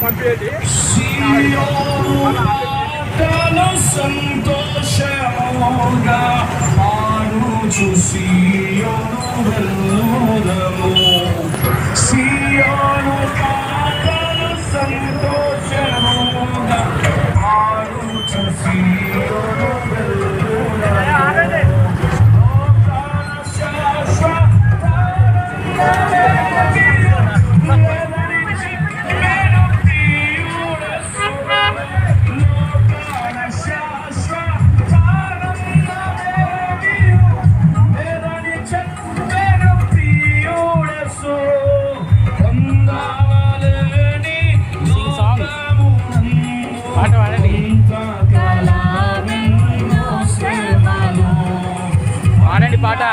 పంపేది సంతోషముగా పాడుచు సియోను వెళ్ళుదము సియోను పాటలు సంతోషముగా పాడుచు సియోను పాట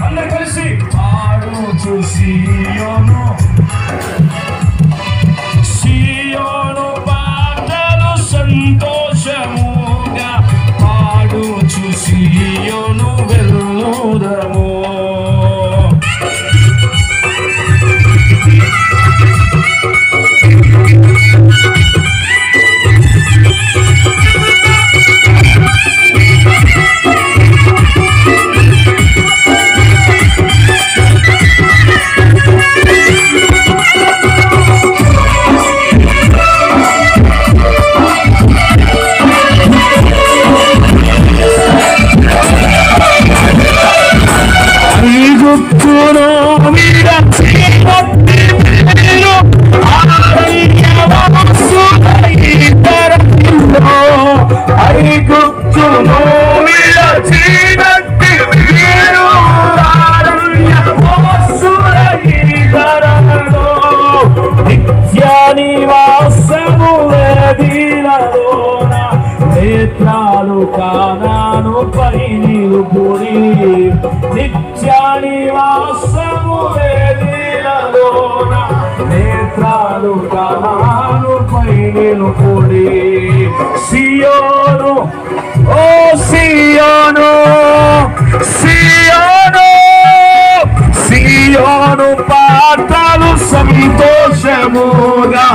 అందరు కలిసి పాడుచు సియోను సియోను పాటలు సంతోషముగా పాడుచు సియోను వెళ్ళుదము నేత్రాలు కానాను పై నిలుపుడి నిత్యానివాసము వేదిలలోన నేత్రాలు కానాను పై నిలుపుడి సియోను ఓ సియోను సియోను సియోను పాటలు సంతోషముగా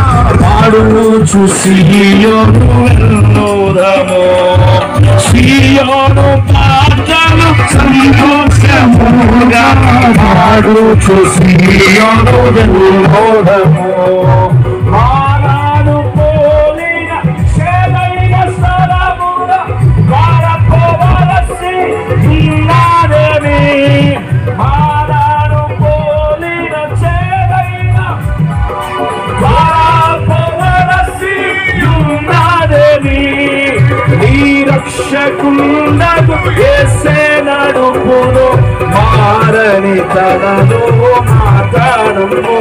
పాడుచు సియోను వెళ్ళుదము సియోను పాటలు సంతోషముగా పాడుచు సియోను వెళ్ళుదము మానాను పోలిన శేలైన స్థలమున వారపోవలసి ఉన్నాదేవి మానాను పోలిన శేలైన వారపోవలసి ఉన్నాదేవి నీ రక్షకుండగు యేసే నడుపును మారని తనను మాట్లాడుము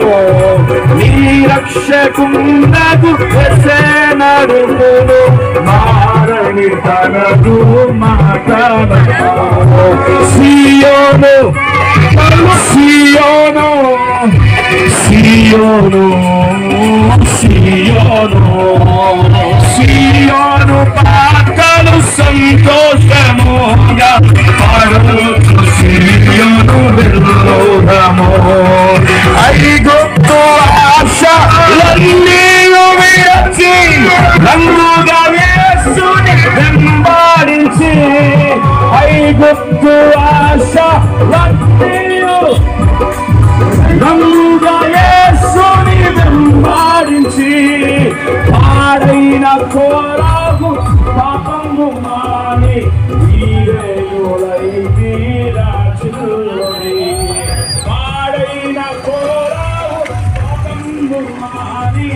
నీ రక్షకుండగు యేసే నడుపును మారని తనను మాట్లాడుము సియోను సియోను సియోను సియోను సియోను పాటలు సంతోషముగా పాడుచు సియోను వెళ్ళుదము ఐగుప్తు ఆశలన్నీ విరచి రంగుగా యేసుని వెంబడించి ఐగుప్తు ఆశలన్నీ రంగుగా యేసుని వెంబడించి పాడైన కోరాగు పాపము మాని వీరేయులై వీరాజులై పాడైన కోరాగు పాపము మాని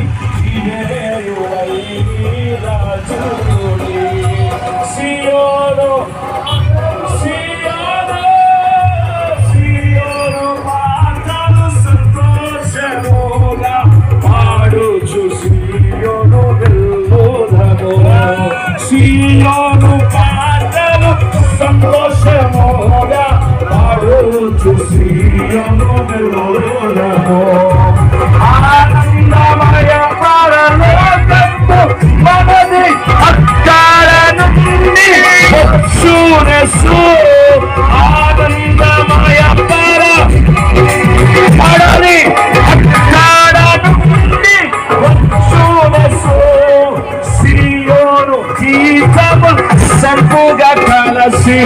వీరేయులై వీరాజులై సియోను సియోను సియోను పాటలు సంతోషముగా పాడుచు సియోను వెళ్ళుదము సియోను పాటలు సంతోషముగా పాడుచు సియోను వెళ్ళుదము ఆనందమయ పరలోకము మనది యేసు ఆనందమయ పరమని అక్కడ నుండి వచ్చునసు సియోను గీతము సంపుగా కలసి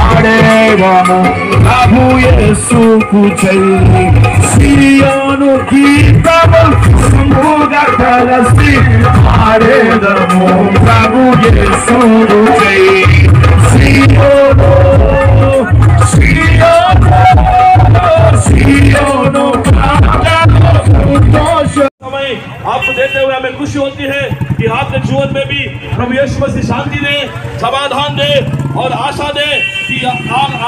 ఆడేదము ప్రభు యేసుకు జై సియోను గీతము సంపుగా కలసి ఆడేదము ప్రభు యేసుకు జై సియోను సియోను सियोनो समय आपको देते हुए हमें खुशी होती है कि आपके जीवन में भी प्रभु यीशु मसीह शांति दे, समाधान दे और आशा दे कि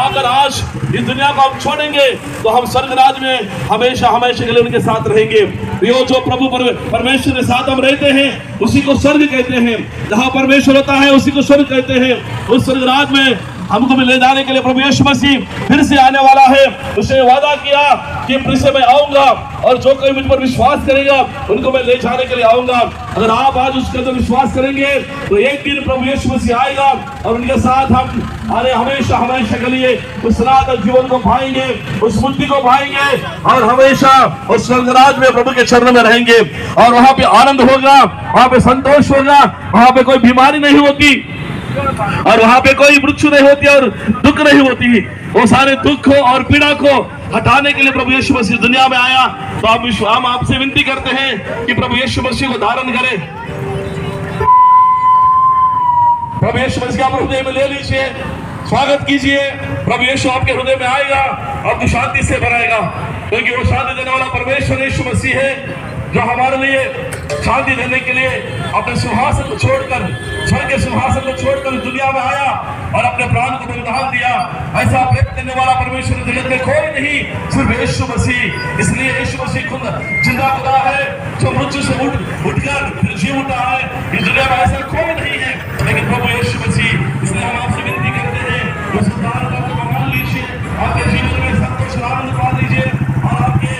अगर आज इस दुनिया को हम छोड़ेंगे तो हम स्वर्ग राज में हमेशा हमेशा के लिए उनके साथ रहेंगे। यो जो प्रभु परमेश्वर के साथ हम रहते हैं उसी को स्वर्ग कहते हैं। जहाँ परमेश्वर होता है उसी को स्वर्ग कहते हैं। उस स्वर्ग राज में हमको भी ले जाने के लिए प्रभु यीशु मसीह फिर से आने वाला है। उसने वादा किया कि फिर से मैं आऊंगा और जो कोई मुझ पर विश्वास करेगा उनको मैं ले जाने के लिए आऊंगा। अगर आप आज उसके अंदर विश्वास करेंगे तो एक दिन प्रभु यीशु मसीह आएगा और उनके साथ हम हमेशा हमेशा के लिए उस सनातन जीवन को पाएंगे, उस मुक्ति को पाएंगे और हमेशा उस स्वर्गराज में प्रभु के चरणों में रहेंगे। और वहां पे आनंद होगा, वहां पे संतोष होगा, वहां पे कोई बीमारी नहीं होती और वहां पे कोई मृत्यु नहीं होती और दुख नहीं होती। वो सारे दुख और पीड़ा को हटाने के लिए प्रभु यीशु मसीह दुनिया में आया। तो हम आपसे विनती करते हैं कि प्रभु यीशु मसीह को धारण करें। प्रभु यीशु मसीह आप हृदय में ले लीजिए, स्वागत कीजिए। प्रभु यीशु आपके हृदय में आएगा, आपको शांति से भराएगा, क्योंकि वो शांति देने वाला परमेश्वर यीशु मसीह है जो हमारे लिए शांति देने के लिए अपने सिंहासन को छोड़कर, स्वर्ग के सिंहासन को छोड़कर दुनिया में आया और अपने प्राण को बलिदान दिया। ऐसा प्रेम देने वाला परमेश्वर जगत में कोई नहीं, सिर्फ यीशु मसीह। इसलिए यीशु मसीह खुद जिंदा खुदा है जो मृत्यु से उठकर जी उठा है। इस दुनिया में ऐसा कोई नहीं है लेकिन प्रभु यीशु मसीह। इसलिए हम आपसे विनती करते हैं उस उद्धार को मान लीजिए, आपके जीवन में संतोष आनंद पा लीजिए और आपके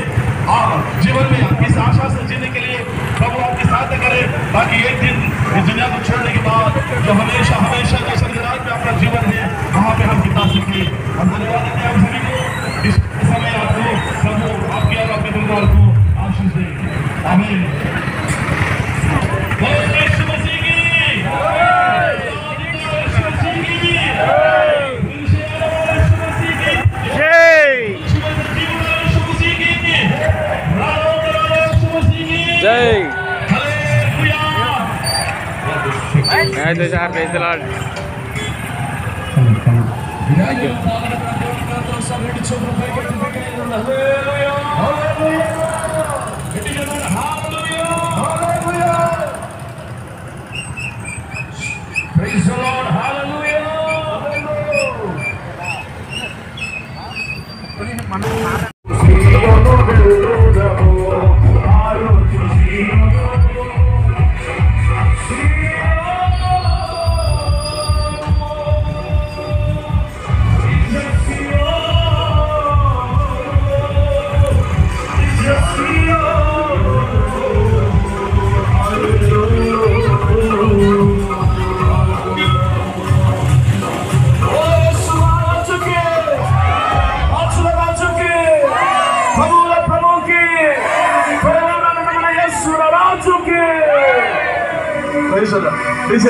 जीवन में इस आशा से जीने के लिए प्रभु आपकी सहायता करे, ताकि एक दिन इस दुनिया को छोड़ने के बाद जो हमेशा हमेशा जो स्वर्गराज में आपका जीवन है वहां पे हम बिता सके। हम धन्यवाद देते हैं आप सभी को। इस समय आपको प्रभु आपके और आपके परिवार को आशीष दे। आमीन। यीशु मसीह की जय praise the Lord. Praise the Lord, hallelujah.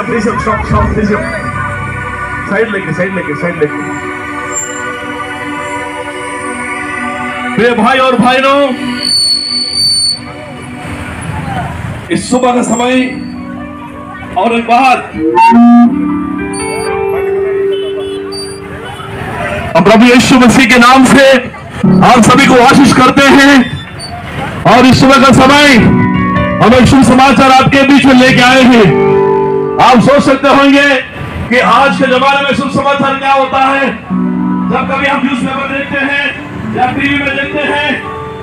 Please stop please side लेके मेरे भाई और भाइयों, इस सुबह का समय और एक बार हम प्रभु यीशु मसीह के नाम से आप सभी को आशीष करते हैं। और इस सुबह का समय हम शुभ समाचार आपके बीच में लेके आए हैं। आप सोच सकते होंगे कि आज के जमाने में शुभ समाचार क्या होता है। जब कभी हम न्यूज़पेपर देखते हैं या टीवी में देखते हैं,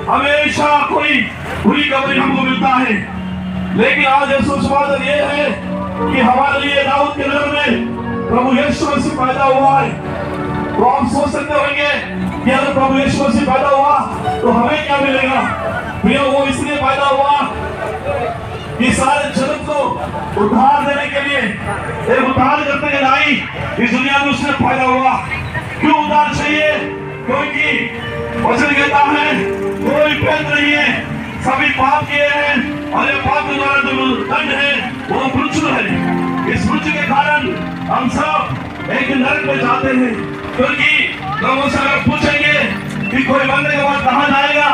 हमेशा कोई बुरी खबर हमको मिलता है। लेकिन आज ये शुभ समाचार ये है कि हमारे लिए दाऊद के नगर में प्रभु यीशु मसीह पैदा हुआ है। तो आप सोच सकते होंगे कि अगर प्रभु यीशु मसीह पैदा हुआ तो हमें क्या मिलेगा। भैया वो इसलिए पैदा हुआ कि सारे जगत को उद्धार देने के लिए एक उद्धार करने के लाई इस दुनिया में उसने पैदा हुआ। क्यों उद्धार चाहिए? क्योंकि वचन कहता है कोई भेद नहीं है, सभी पाप किए हैं और ये पाप के द्वारा जो दंड है वो मृत्यु है। इस मृत्यु के कारण हम सब एक नरक में जाते हैं। क्योंकि लोगों से अगर पूछेंगे कि कोई मरने के बाद कहाँ जाएगा,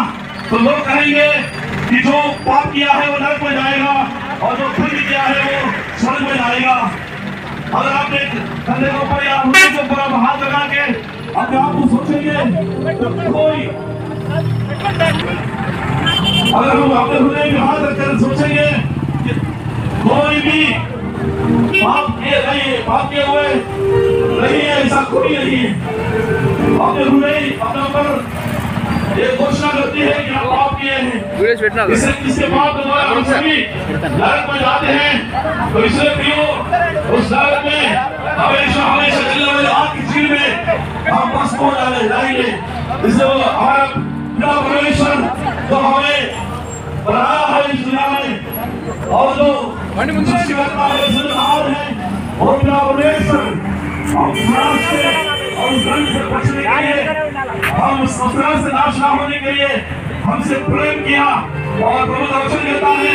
तो लोग कहेंगे कि जो पाप किया है वो नरक में जाएगा और जो पुण्य किया है वो स्वर्ग में जाएगा। अगर आपने कंधे के ऊपर या हृदय के ऊपर हाथ लगा के अपने आप को सोचेंगे तो कोई, अगर हम अपने हृदय में हाथ रखकर सोचेंगे कि कोई भी पाप किए हुए नहीं है, ऐसा कोई नहीं है। अपने हृदय अपने ऊपर ये घोषणा करती है कि हम पाप किए हैं, इसके पाप के द्वारा हम सभी नरक में जाते हैं। तो इसलिए प्रियो, उस नरक में हमेशा हमेशा चलने वाले आग की झील में हम बस हो जाएंगे। इसलिए वो हमारा पिता परमेश्वर जो हमें बनाया है इस दुनिया में और जो सृष्टिकर्ता है, सृजनहार है, वो पिता परमेश्वर हम से बचने के लिए, हम उस से नाश न होने के लिए हमसे प्रेम किया। और प्रभु का वचन कहता है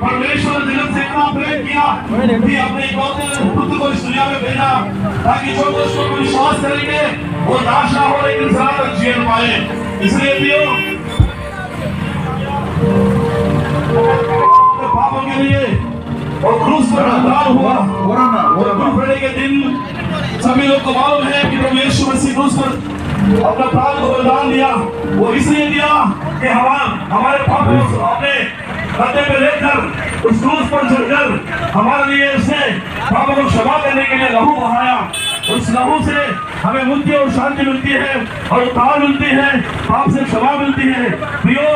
परमेश्वर ने जगत से इतना प्रेम किया कि अपने इकलौते पुत्र को इस दुनिया में भेजा ताकि जो उसको विश्वास करेंगे वो नाश न हो लेकिन सदा जीवन पाए। इसलिए प्रियो, पापों के लिए और क्रूस पर बलिदान हुआ। के दिन सभी लोग को मालूम है कि प्रभु यीशु मसीह क्रूस पर अपना प्राण को बलिदान दिया। वो इसलिए दिया कि हमारे पापों को अपने कंधे पे लेकर उस क्रूस पर चढ़कर हमारे लिए उसने पापों को क्षमा करने के लिए लहू बहाया। उस लहू से हमें मुक्ति और शांति मिलती है और उद्धार मिलती है, पाप से क्षमा मिलती है। प्रियो,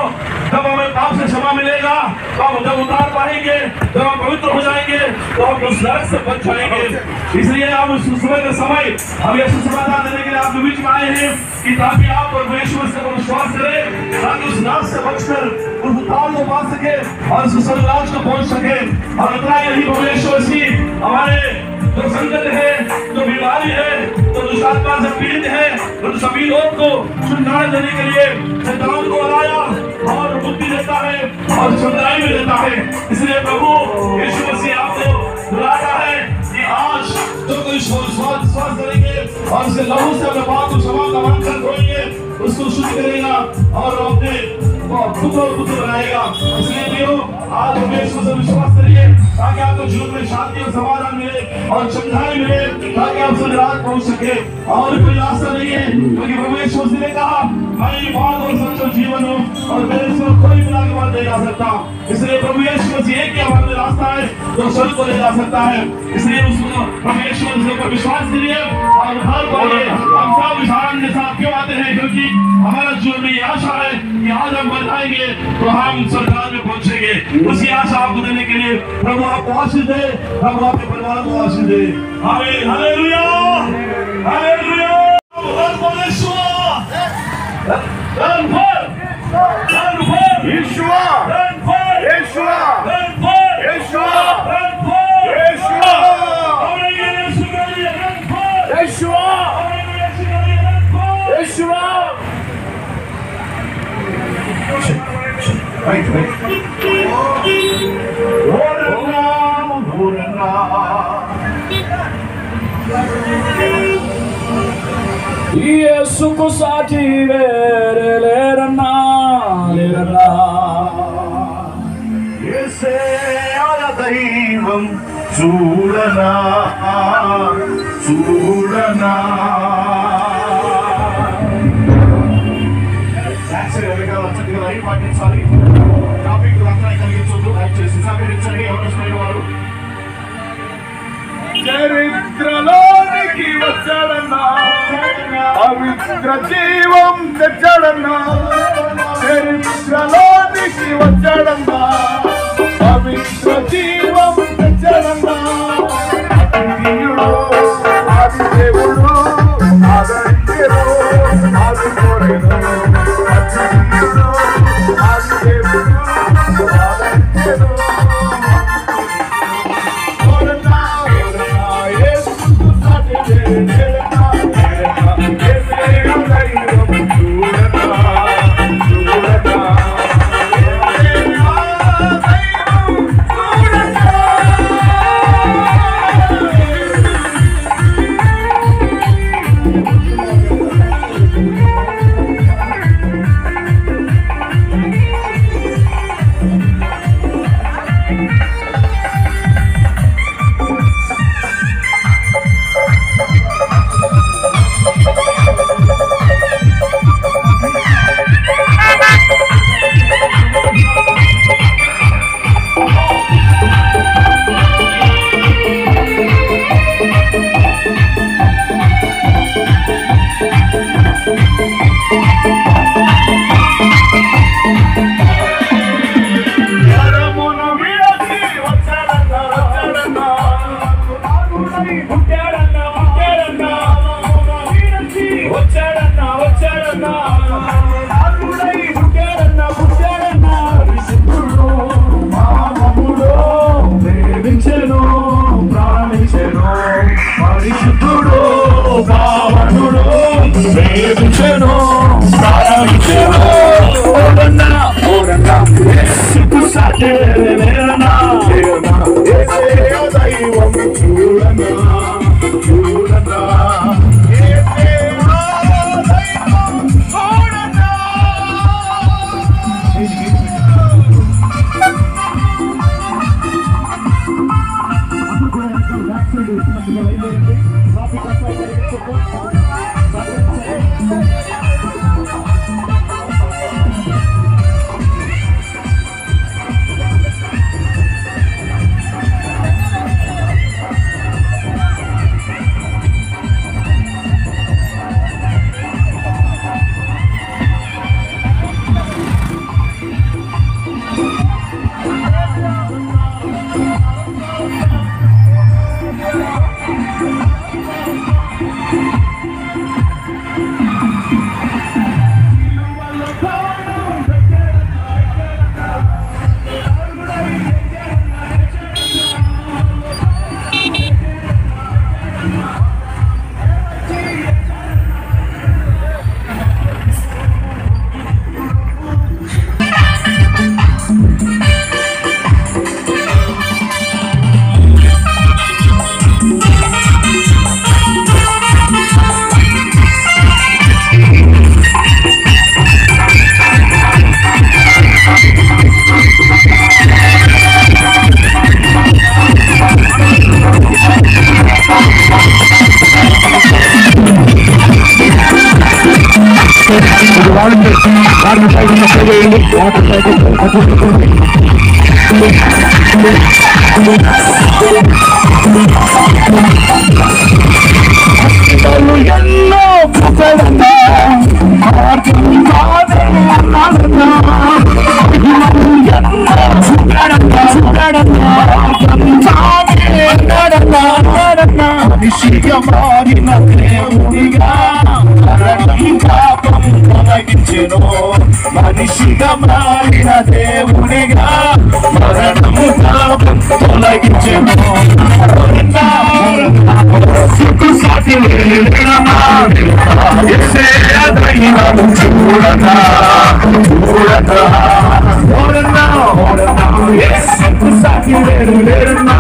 जब हमें पाप से क्षमा मिलेगा तो हम जब उद्धार पाएंगे, जब हम पवित्र हो जाएंगे तो हम उस नरक से बच जाएंगे। इसलिए हम उस समय के समय हम यीशु समाधान देने के लिए आपके बीच में आए हैं कि ताकि आप और यीशु से विश्वास करें, ताकि उस नरक से बचकर उस उद्धार को पा सके और उस स्वर्गराज को पहुंच सके। और इतना ही नहीं, प्रभु यीशु मसीह हमारे जो संकट है, जो बीमारी है, जो दुष्टात्मा से पीड़ित है, तो सभी लोग को छुटकारा देने के लिए शैतान को हराया और मुक्ति देता है और सच्चाई में देता है। इसलिए प्रभु यीशु मसीह आपको बुलाता है कि आज जो कोई विश्वास करेंगे और उसके लहू से अपने पाप को क्षमा का मन कर धोएंगे, उसको शुद्ध करेगा और अपने पुत्र बनाएगा। इसलिए प्रियो, आज हम यीशु से विश्वास करिए ताकि आपको जीवन में शांति और समाधान मिले और समझाई मिले, ताकि आप स्वर्गराज पहुंच सके। और कोई रास्ता नहीं है, क्योंकि प्रभु यीशु मसीह ने कहा मैं बात और सच और जीवन हूं और मेरे से कोई बिना के बात नहीं जा सकता। इसलिए प्रभु यीशु मसीह एक ही हमारे रास्ता है जो स्वर्ग को ले जा सकता है। इसलिए उसको प्रभु यीशु मसीह पर विश्वास करिए और हर पाइए। हम सब विश्वास के साथ क्यों आते हैं? क्योंकि हमारा जीवन में ये आशा है कि आज हम जाएंगे तो हम स्वर्गराज में पहुंचेंगे। उसी आशा आपको देने के लिए प्रभु आपको आशीष दे, प्रभु आपके परिवार को आशीष दे। आमीन, hallelujah, hallelujah. Yesuku saati lerana lerana Yese ala daivam చూడనా చూడనా సాక్షి ఎవరిగా వచ్చేది లైవ్ పాటించాలి టాపిక్ రక్షణ కలిగించొద్దు దయచేసి సహకరించండి ఎవరు వారు చరిత్రలోనికి వచ్చాడన్నా పవిత్ర జీవం తెచ్చాడన్నా చరిత్రలోనికి వచ్చాడన్నా పవిత్ర జీవం తెచ్చాడన్నా అతిథియుడు ఆది దేవుడు ఆదరించెను ఆది కోరెను అతిథియుడు ఆది దేవుడు ఆదరించెను కోరనా యేసు సాటి ఇచ్చెను ప్రాణం ఇచ్చెను ఓరన్నా ఓరన్నా యేసుకు సాటి లేరన్నా లేరన్నా యేసయ్య దైవం చూడన్నా చూడన్నా ఎన్నో పుట్టడన్నా మనిషిగా మారిన దేవుడిగా పాపం తొలగించెను మనిషిగా మారిన దేవుడిగా మరణము పాపం తొలగించెను సాటి చూడనా చూడనా ఓరన్నా ఓరన్నా యేసుకు సాటి లేరునా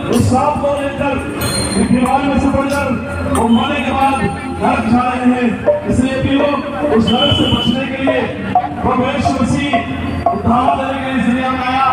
उस सांप को लेकर दीवार में से पड़कर वो मरने के बाद नरक जा रहे हैं। इसलिए भी लोग उस नरक से बचने के लिए प्रभु यीशु मसीह उद्धार देने के लिए दुनिया में आया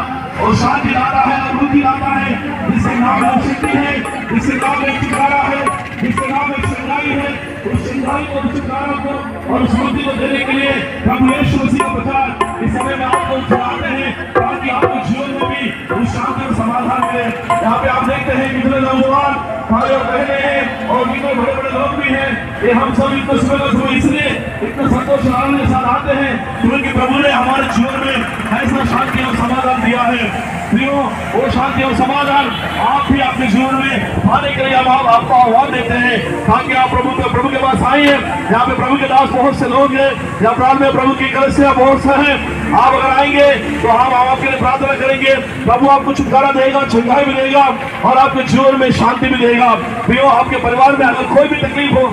और शांति लाता है, अभिवृद्धि लाता है, जिसके नाम हमें शक्ति है, जिसके नाम में छुटकारा है, जिसके नाम में सच्चाई है, उस सच्चाई को, उस छुटकारा को और उस मुक्ति को देने के लिए प्रभु यीशु मसीह का प्रचार इस समय में आपको चलाते हैं ताकि आपके जीवन में भी उस शांति और समाधान मिले। यहाँ पे आप देखते हैं कितने नौजवान भाई और बहने हैं और कितने बड़े बड़े लोग भी हैं। ये हम सब इतने सुबह इसलिए इतने संतोष आनंद के साथ आते हैं क्योंकि प्रभु ने हमारे जीवन में ऐसा शांति और समाधान दिया है। प्रियो, वो शांति और समाधान आप भी अपने जीवन में पाने के लिए हम आपको आह्वान देते हैं ताकि आप प्रभु के पास आइए। यहाँ पे प्रभु के दास बहुत से लोग हैं, यहाँ प्राण में प्रभु की कलीसिया बहुत से हैं। आप अगर आएंगे तो हम आपके लिए प्रार्थना करेंगे, प्रभु आपको छुटकारा देगा, छुटकारा भी देगा और आपके जीवन में शांति भी देगा। प्रियो, आपके परिवार में अगर कोई भी तकलीफ हो,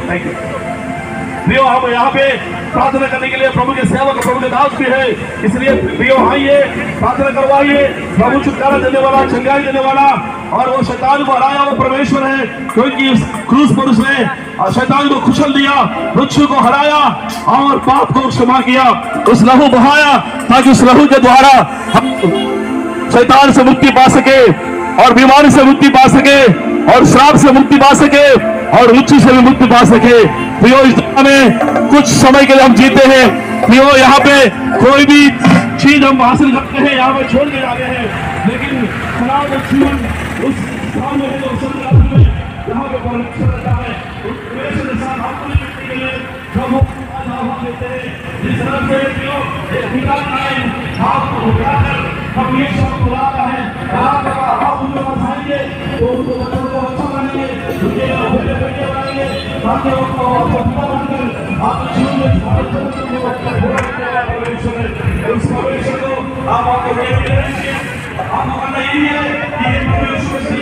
प्रियो हम यहाँ पे प्रार्थना करने के लिए प्रभु के सेवक प्रभु के दास भी है, इसलिए प्रियो आइए, प्रार्थना करवाइए। प्रभु छुटकारा देने वाला, चंगाई देने वाला और वो शैतान को हराया वो परमेश्वर है, क्योंकि इस क्रूस पर उसने शैतान को कुचल दिया, मृत्यु को हराया और पाप को क्षमा किया, उस लहू बहाया ताकि उस लहू के द्वारा हम शैतान से मुक्ति पा सके और बीमारी से मुक्ति पा सके और श्राप से मुक्ति पा सके और मृत्यु से भी मुक्ति पा सके। प्रियो, इस दुनिया में कुछ समय के लिए हम जीते हैं। प्रियो, यहाँ पे कोई भी चीज हम हासिल करते हैं यहाँ पे छोड़ के जाते हैं, लेकिन खराब जीवन उस सामने है जो संसार में यहाँ पे परमेश्वर रहता है, उस परमेश्वर के साथ आपको मिलने के लिए प्रभु आह्वान देते हैं। जिस तरह से प्रियो एक पिता आए आपको बुलाकर हम ये सब बुलाता है, आप उनको बताएंगे तो उनको बच्चों को अच्छा बनाएंगे, उनके बेटे बेटे बनाएंगे ताकि उनको पिता बनकर आपके जीवन में उस परमेश्वर को आप आपको देंगे। आपको कहना यही है कि ये परमेश्वर से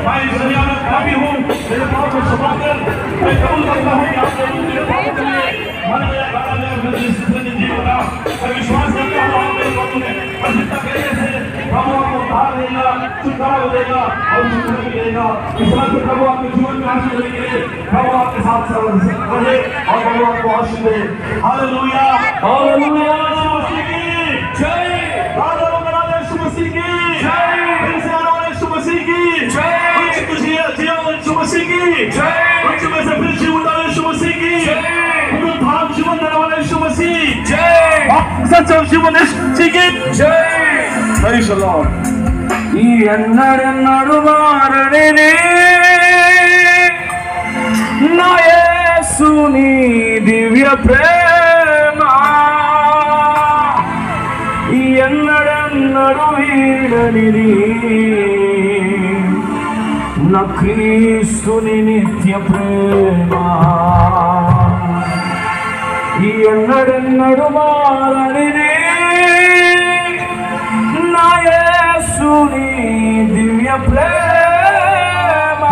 मैं इस दुनिया में काफी हूँ, मेरे पाप को क्षमाकर मैं कबूल करता हूँ कि आपके मुझे पाप के लिए मन में गाना में जिंदगी बना, मैं विश्वास करता हूँ आप मेरे प्रभु ने प्रसन्नता करने से प्रभु आपको उद्धार देगा, छुटकारा देगा और छुटकारा देगा। इस तरह से प्रभु आपके जीवन में आशीष देने के लिए प्रभु आपके साथ रहे और प्रभु आपको आशीष दे। हालेलुया, हालेलुया, यीशु मसीह की जय, हालेलुया, यीशु मसीह की जय, फिर से आने वाले यीशु मसीह की जय, कुछ जिया यीशु मसीह की जय, कुछ में से फिर जीवन वाले यीशु मसीह की जय, पुनरुत्थान जीवन देने वाले यीशु मसीह जय, सच जीवन यीशु मसीह की जय। Praise the Lord. ఎన్నడెన్నడు వారడిని నా యేసుని దివ్య ప్రేమ ఎన్నడెన్నడు వీడనిది నా క్రీస్తుని నిత్య ప్రేమ ఎన్నడెన్నడు వారడిని నా యేసుని దివ్య ప్రేమ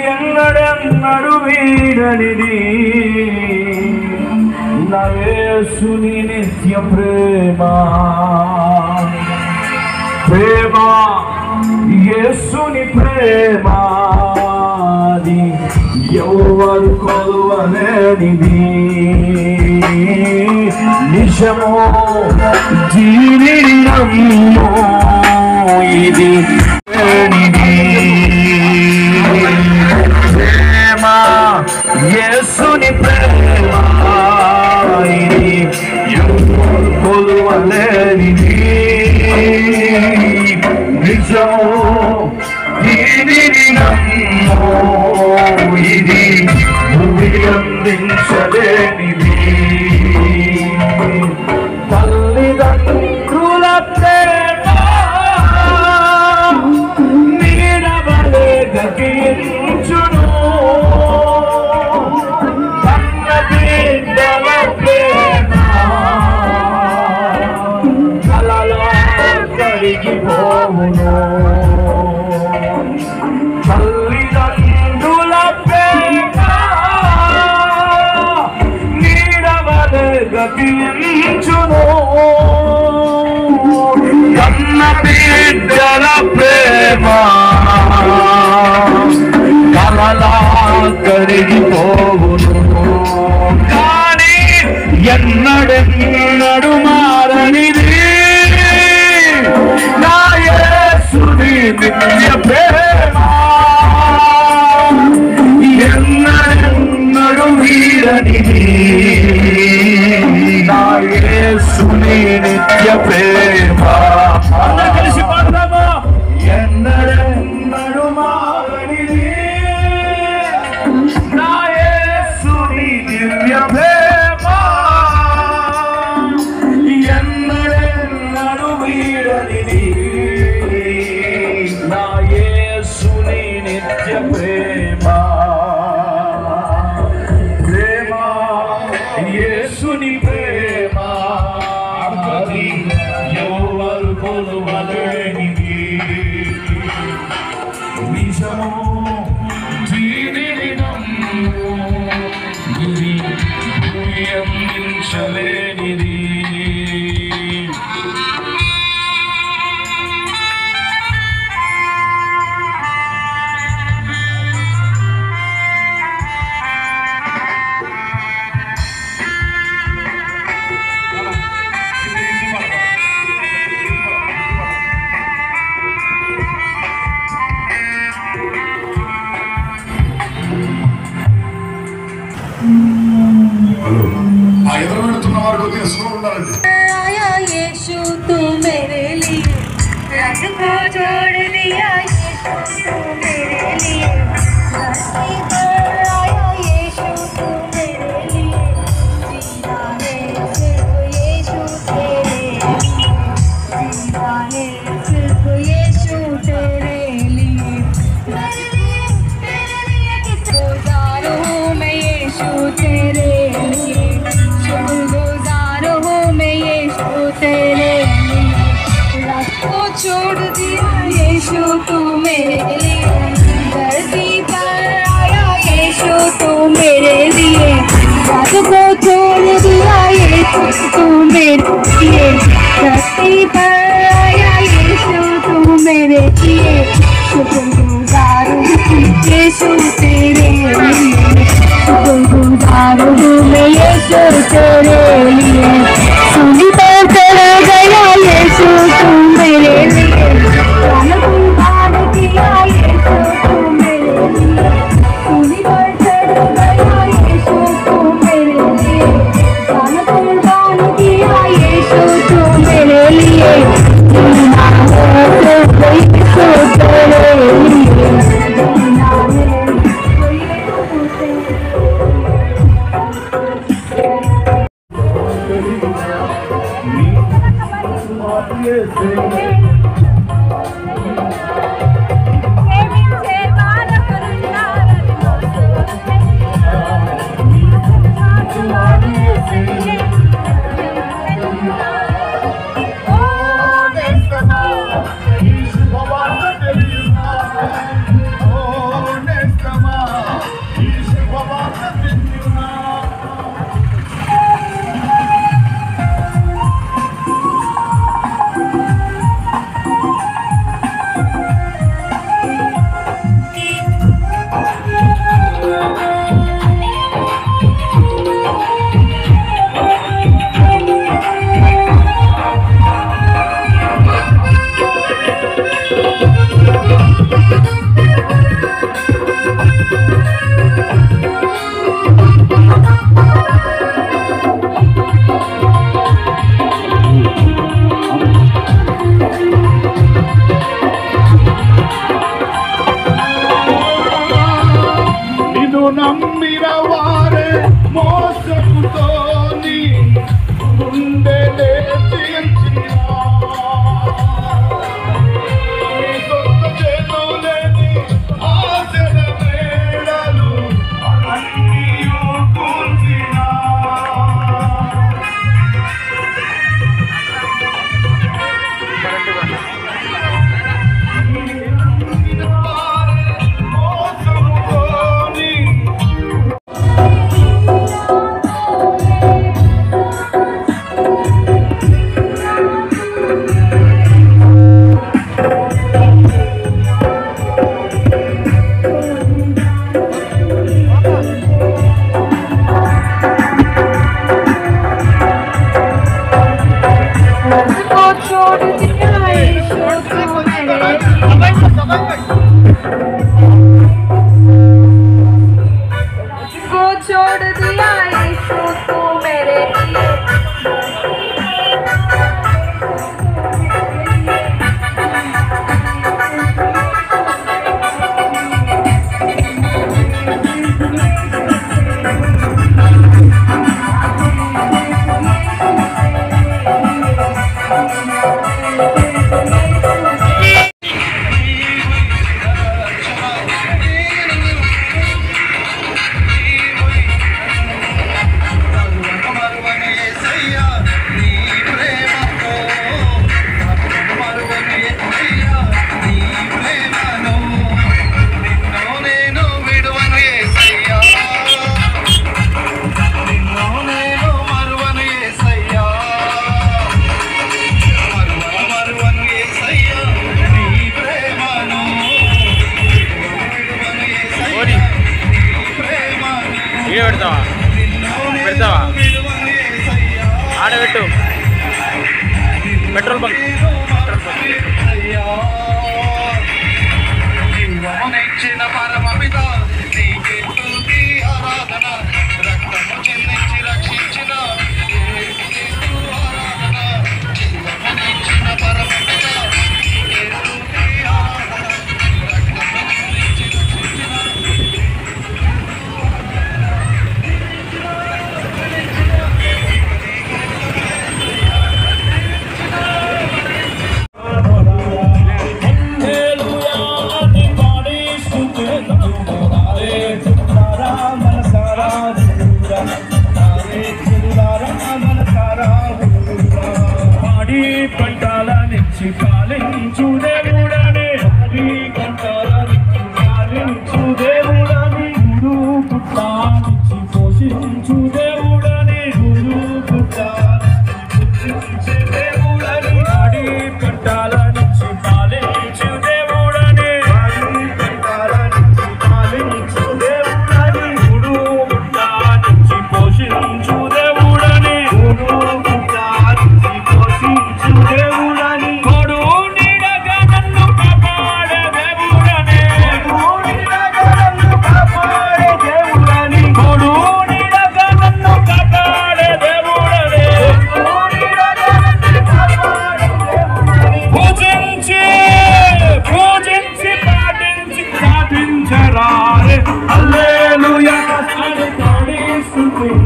ఎన్నడెన్నడు వీడనిది నా యేసుని నిత్య ప్రేమ ప్రేమ యేసుని ప్రేమ ఎవరు కొలవలేనిది నిజమో జీవిని నమ్మో ఇది ప్రేమ యేసుని ప్రేమ ఇది ఎవరు కొలవలేనిది నిజమో జీవిని నమ్మో ఇది అందించలేనిది తల్లిదండ్రుల ప్రేమ నీడవలే గతించును కన్న బిడ్డల ప్రేమ కలలా కరిగిపోవును తల్లిదండ్రుల ప్రేమ నీడవలే గతించును కన్న బిడ్డల ప్రేమ కలలా కరిగిపోవును కానీ ఎన్నడెన్నడు మారనిది నా యేసుని నిత్య నా యేసుని నిత్య ప్రేమ అందరూ కలిసి పాడదామా? ఎన్నడెన్నడు మారనిది నా యేసుని దివ్య ప్రేమ ఎన్నడెన్నడు వీడనిది నా యేసుని నిత్య ప్రేమ ప్రేమ యేసుని ప్రేమ అది ఎవరు కొలువలేనిది నిజము దీనిని నమ్ము ఇది అందించలేనిది ఎదురుపెడుతున్న వారు కొద్దిగా స్లో ఉండాలండి. आया यीशु तू मेरे लिए रब को जोड़ दिया यीशु तू मेरे लिए धरती पर आया यीशु तू मेरे लिए जीना है सिर्फ यीशु तेरे लिए जीना है सिर्फ यीशु तेरे लिए तेरे लिए गुजार हूँ मैं यीशु तेरे लिए शुक्रगुजार हूँ मैं यीशु तेरे लिए रब को छोड़ दिया यीशु तू मेरे लिए धरती पर आया यीशु तू मेरे लिए रब को छोड़ दिया यीशु तू मेरे लिए धरती पर आया यीशु तू मेरे लिए शुक्रगुजार हूँ यीशु तेरे लिए शुक्रगुजार हूँ मैं यीशु तेरे लिए सूली पर चढ़ गया यीशु तू मेरे लिए प्राण कुर्बान किया यीशु तू मेरे लिए सूली पर चढ़ गया यीशु तू मेरे लिए प्राण कुर्बान किया यीशु तू मेरे लिए जीना है सिर्फ यीशु तेरे लिए जीना है कोई నమ్మిన వారే మోసముతోని గుండెలే చీల్చినా సొంత చేతులేని ఆశల మేడలు అన్నీయు కూల్చినా ఆడబెట్టు పెట్రోల్ బంక్ జీవమునిచ్చిన పరమపిత నీకే స్తుతి ఆరాధన రక్తము చిందించి రక్షించిన యేసుకు ఆరాధన జీవమునిచ్చిన పరమపిత నీకే స్తుతి ఆరాధన రక్తము చిందించి రక్షించిన పంటాలనిచ్చి పాలించు దేవుడనే పంటాలనిచ్చి పాలించు దేవుడని గురు పుట్టానిచ్చి పోషించు దేవుడని గురు పుట్టానిచ్చి దేవుడని ఆడి పంటాలనిచ్చి పాలించు దేవుడని పంటాలనిచ్చి పాలించు దేవుడని గురు పుట్టానిచ్చి పోషించు దేవుడని గురు పుట్టానిచ్చి పోషించు దేవుడని కొడు నీడగా నన్ను కాపాడే దేవుడని కొడు నీడగా నన్ను కాపాడే దేవుడని పూజించి పూజించి పాటించి సాధించరారే హల్లెలూయా అని పాడిస్తున్నారు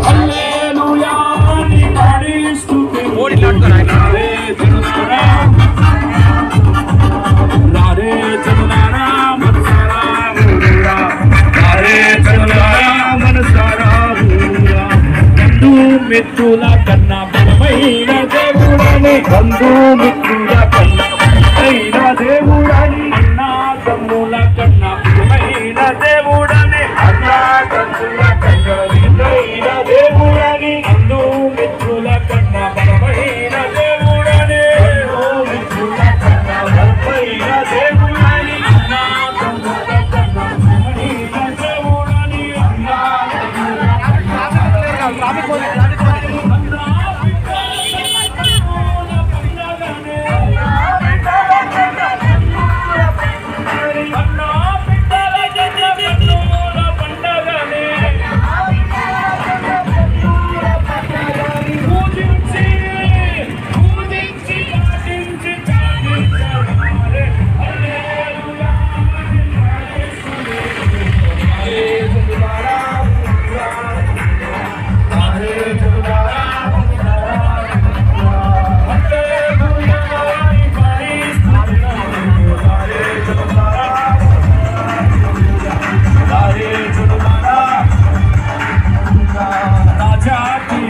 హల్లెలూయా అని పాడిస్తున్నారు ఓడి లాడుకోరా రారే చదునారా మనసారా ఊరా రారే చదునారా మనసారా ఊరా బంధు మిత్రుల కన్నా బలమైన దేవుడని బంధు మిత్రుల కన్నా బలమైన దేవుడని అన్నా తమ్ముల కన్నా బలమైన దేవుడని అన్నా తమ్ముల కన్నా బలమైన దేవుడని బంధు మిత్రుల కన్నా బలమైన దేవుడని బంధు మిత్రుల కన్నా బలమైన దేవుడని అన్నా తమ్ముల కన్నా బలమైన దేవుడని అన్నా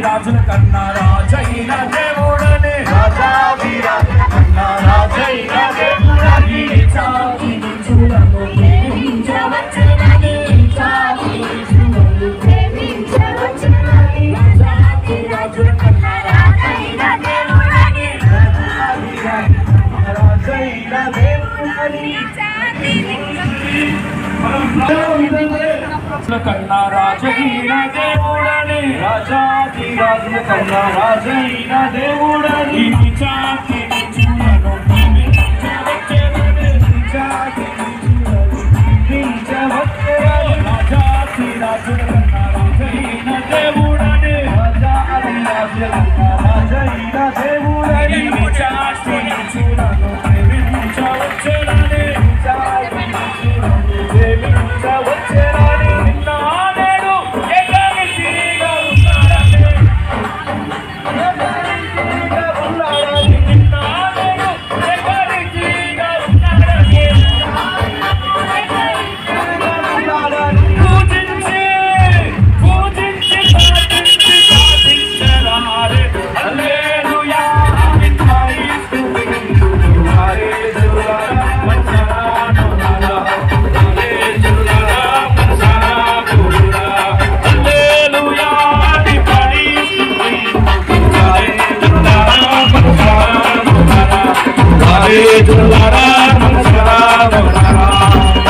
రాజుల కన్నా రాజైన దేవుడని రాజాధిరాజుల కన్నా రాజైన దేవుడని చాటి నిజులను ప్రేమించవచ్చునని చాటి నిజులను ప్రేమించవచ్చునని రాజాధిరాజుల కన్నా రాజైన దేవుడని రాజైన దేవుడని చాటి కన్నా రాజైన దేవుడని రాజాధిరాజుల కన్నా రాజైన దేవుడని చాటి నిజులను ప్రేమించవచ్చునని చాటి నిజులను ప్రేమించవచ్చునని రాజాధిరాజుల కన్నా రాజైన దేవుడని రాజాధిరాజుల కన్నా రాజైన దేవుడని చాటి నిజులను ప్రేమించవచ్చునని చాటి నిజులను ప్రేమించవచ్చునని నానేడు ఎగరిగా ఉన్నాడని నానేడు ఎగరిగా ఉన్నాడని పూజించి పూజించి సాధించి సాధించరారే హల్లెలూయా అని పాడిస్తున్నారు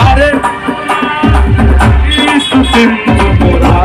Hare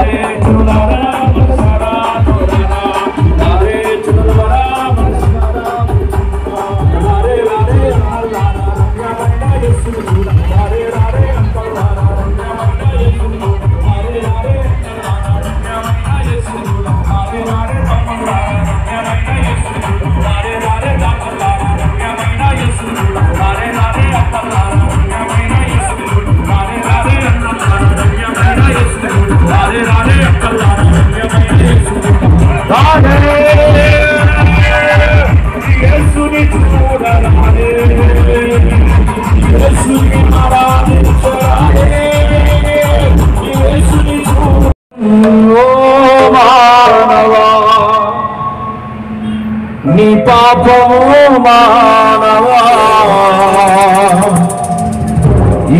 నీ పాపము మానవా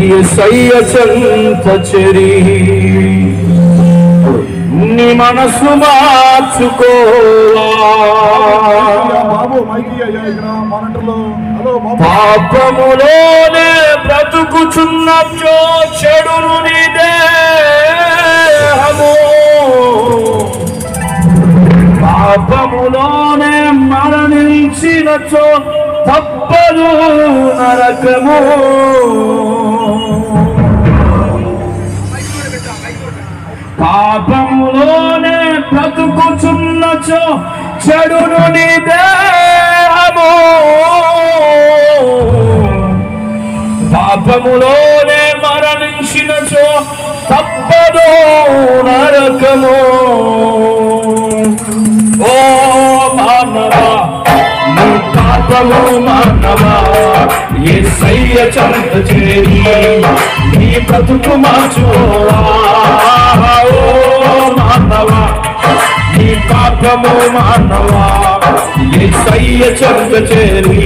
యేసయ్య చెంత చేరి నీ మనసు మార్చుకోవా పాపములోనే బ్రతుకుచున్నచో చెడును నీ దేహము పాపములోనే మరణించినచో తప్పదు నరకము పాపములోనే బ్రతుకుచున్నచో చెడును నీ దేహము పాపములోనే మరణించినచో తప్పదు నరకము ఓ మానవా నీ పాపము మానవా యేసయ్య చెంత చేరి నీ బ్రతుకు మార్చుకోవా ఓ మానవా నీ పాపము మానవా యేసయ్య చెంత చేరి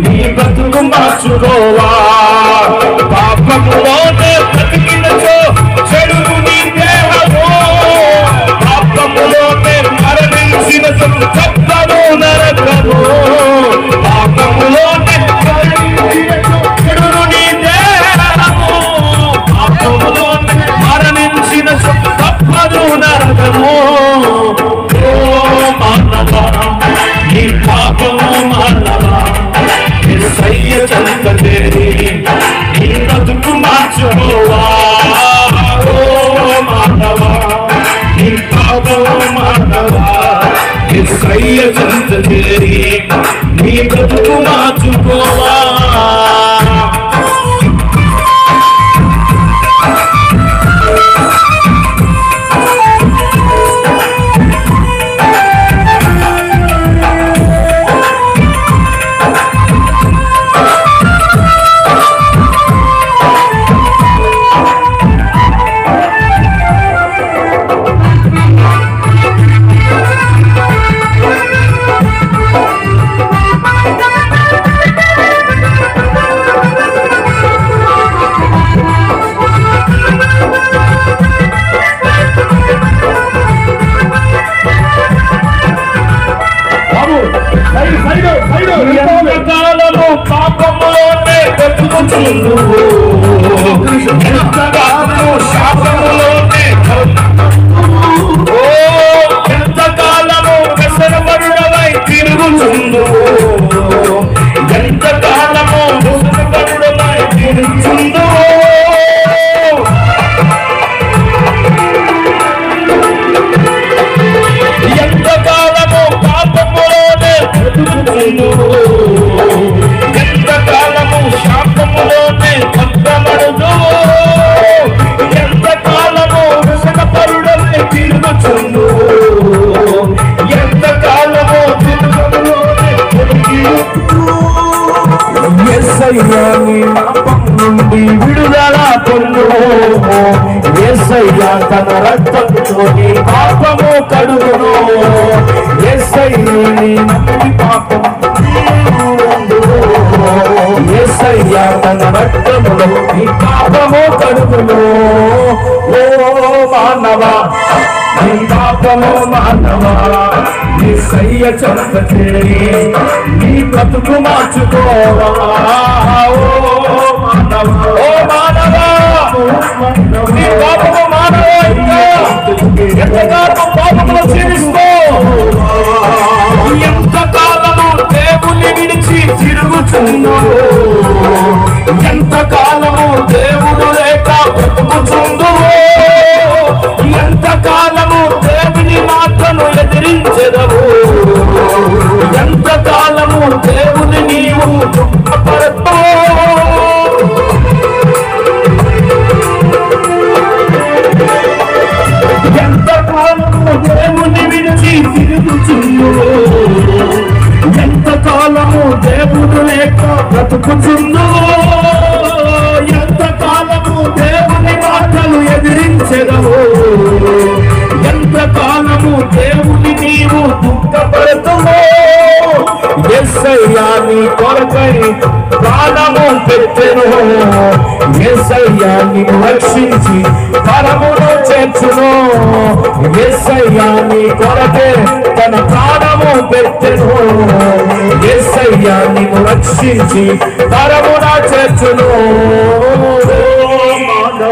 నీ బ్రతుకు మార్చుకోవా పాపములోనే బ్రతికినచో చెడును నీ దేహము పాపములోనే మరణించినచో తప్పదు నరకము పాపములోనే మరణించినచో చెడును నీ దేహము పాపములోనే మరణించినచో తప్పదు నరకము ఓ మానవా నీ పాపము మానవా యేసయ్య చెంత చేరి నీ బ్రతుకు మార్చుకోవా ఓ మానవా నీ పాపము మానవా యేసయ్య చెంత చేరి నీ బ్రతుకు మార్చుకోవా ఎంతకాలము పాపములోనే బ్రతుకుచుందువు ఎంతకాలము శాపములోనే ఎంతకాలము వ్యసనపరుడవై తిరుగుచుందువు ఎంతకాలము వ్యసనపరుడవై తిరుగుచుందువు ఎంతకాలము పాపములోనే ఎంతకాలము శాపములోనే భక్తమడుదు ఎంతకాలము వ్యసనపరుడవై తిరుగుచుందు ఎంతకాలము తిరుగులోనే యేసయ్య నీ పాపం నుండి విడుదల పొందు యేసయ్య తన రక్తంతో నీ పాపము కడుగును యేసయ్య నీ నమ్మి పాపం యేసయ్య తన రక్తములో నీ పాపము కడుగును ఓ మానవా నీ పాపము మానవా యేసయ్య చెంత చేరి నీ బ్రతుకు మార్చుకోవా ఓ మానవా నీ పాపము మానవా ఎంతకాలం పాపములో జీవిస్తూ ఎంతకాలము దేవుని విడిచి తిరుగుచున్నావు, ఎంతకాలము దేవుడు లేక బ్రతుకుచుందువో, ఎంతకాలము దేవుని మాటను ఎదిరించెదవు, ఎంతకాలము దేవుని నీవు దుఃఖపడతావు. ఎంతకాలము దేవుని విడిచి తిరుగుచుందువో, ఎంతకాలము దేవుడు లేక బ్రతుకుచుందువో, ఎంతకాలము దేవుని మాటలు ఎదిరించెదవు, ఎంతకాలము దేవుని నీవు దుఃఖపడుతువో. యేసయ్యా నీ కొరకై ప్రాణము పెట్టెను, యేసయ్యా నిన్ను రక్షించి పరమును చేర్చును, యేసయ్యా నీ కొరకే తన ప్రాణము పెట్టెను, యేసయ్యా నిన్ను రక్షించి పరమున చేర్చును.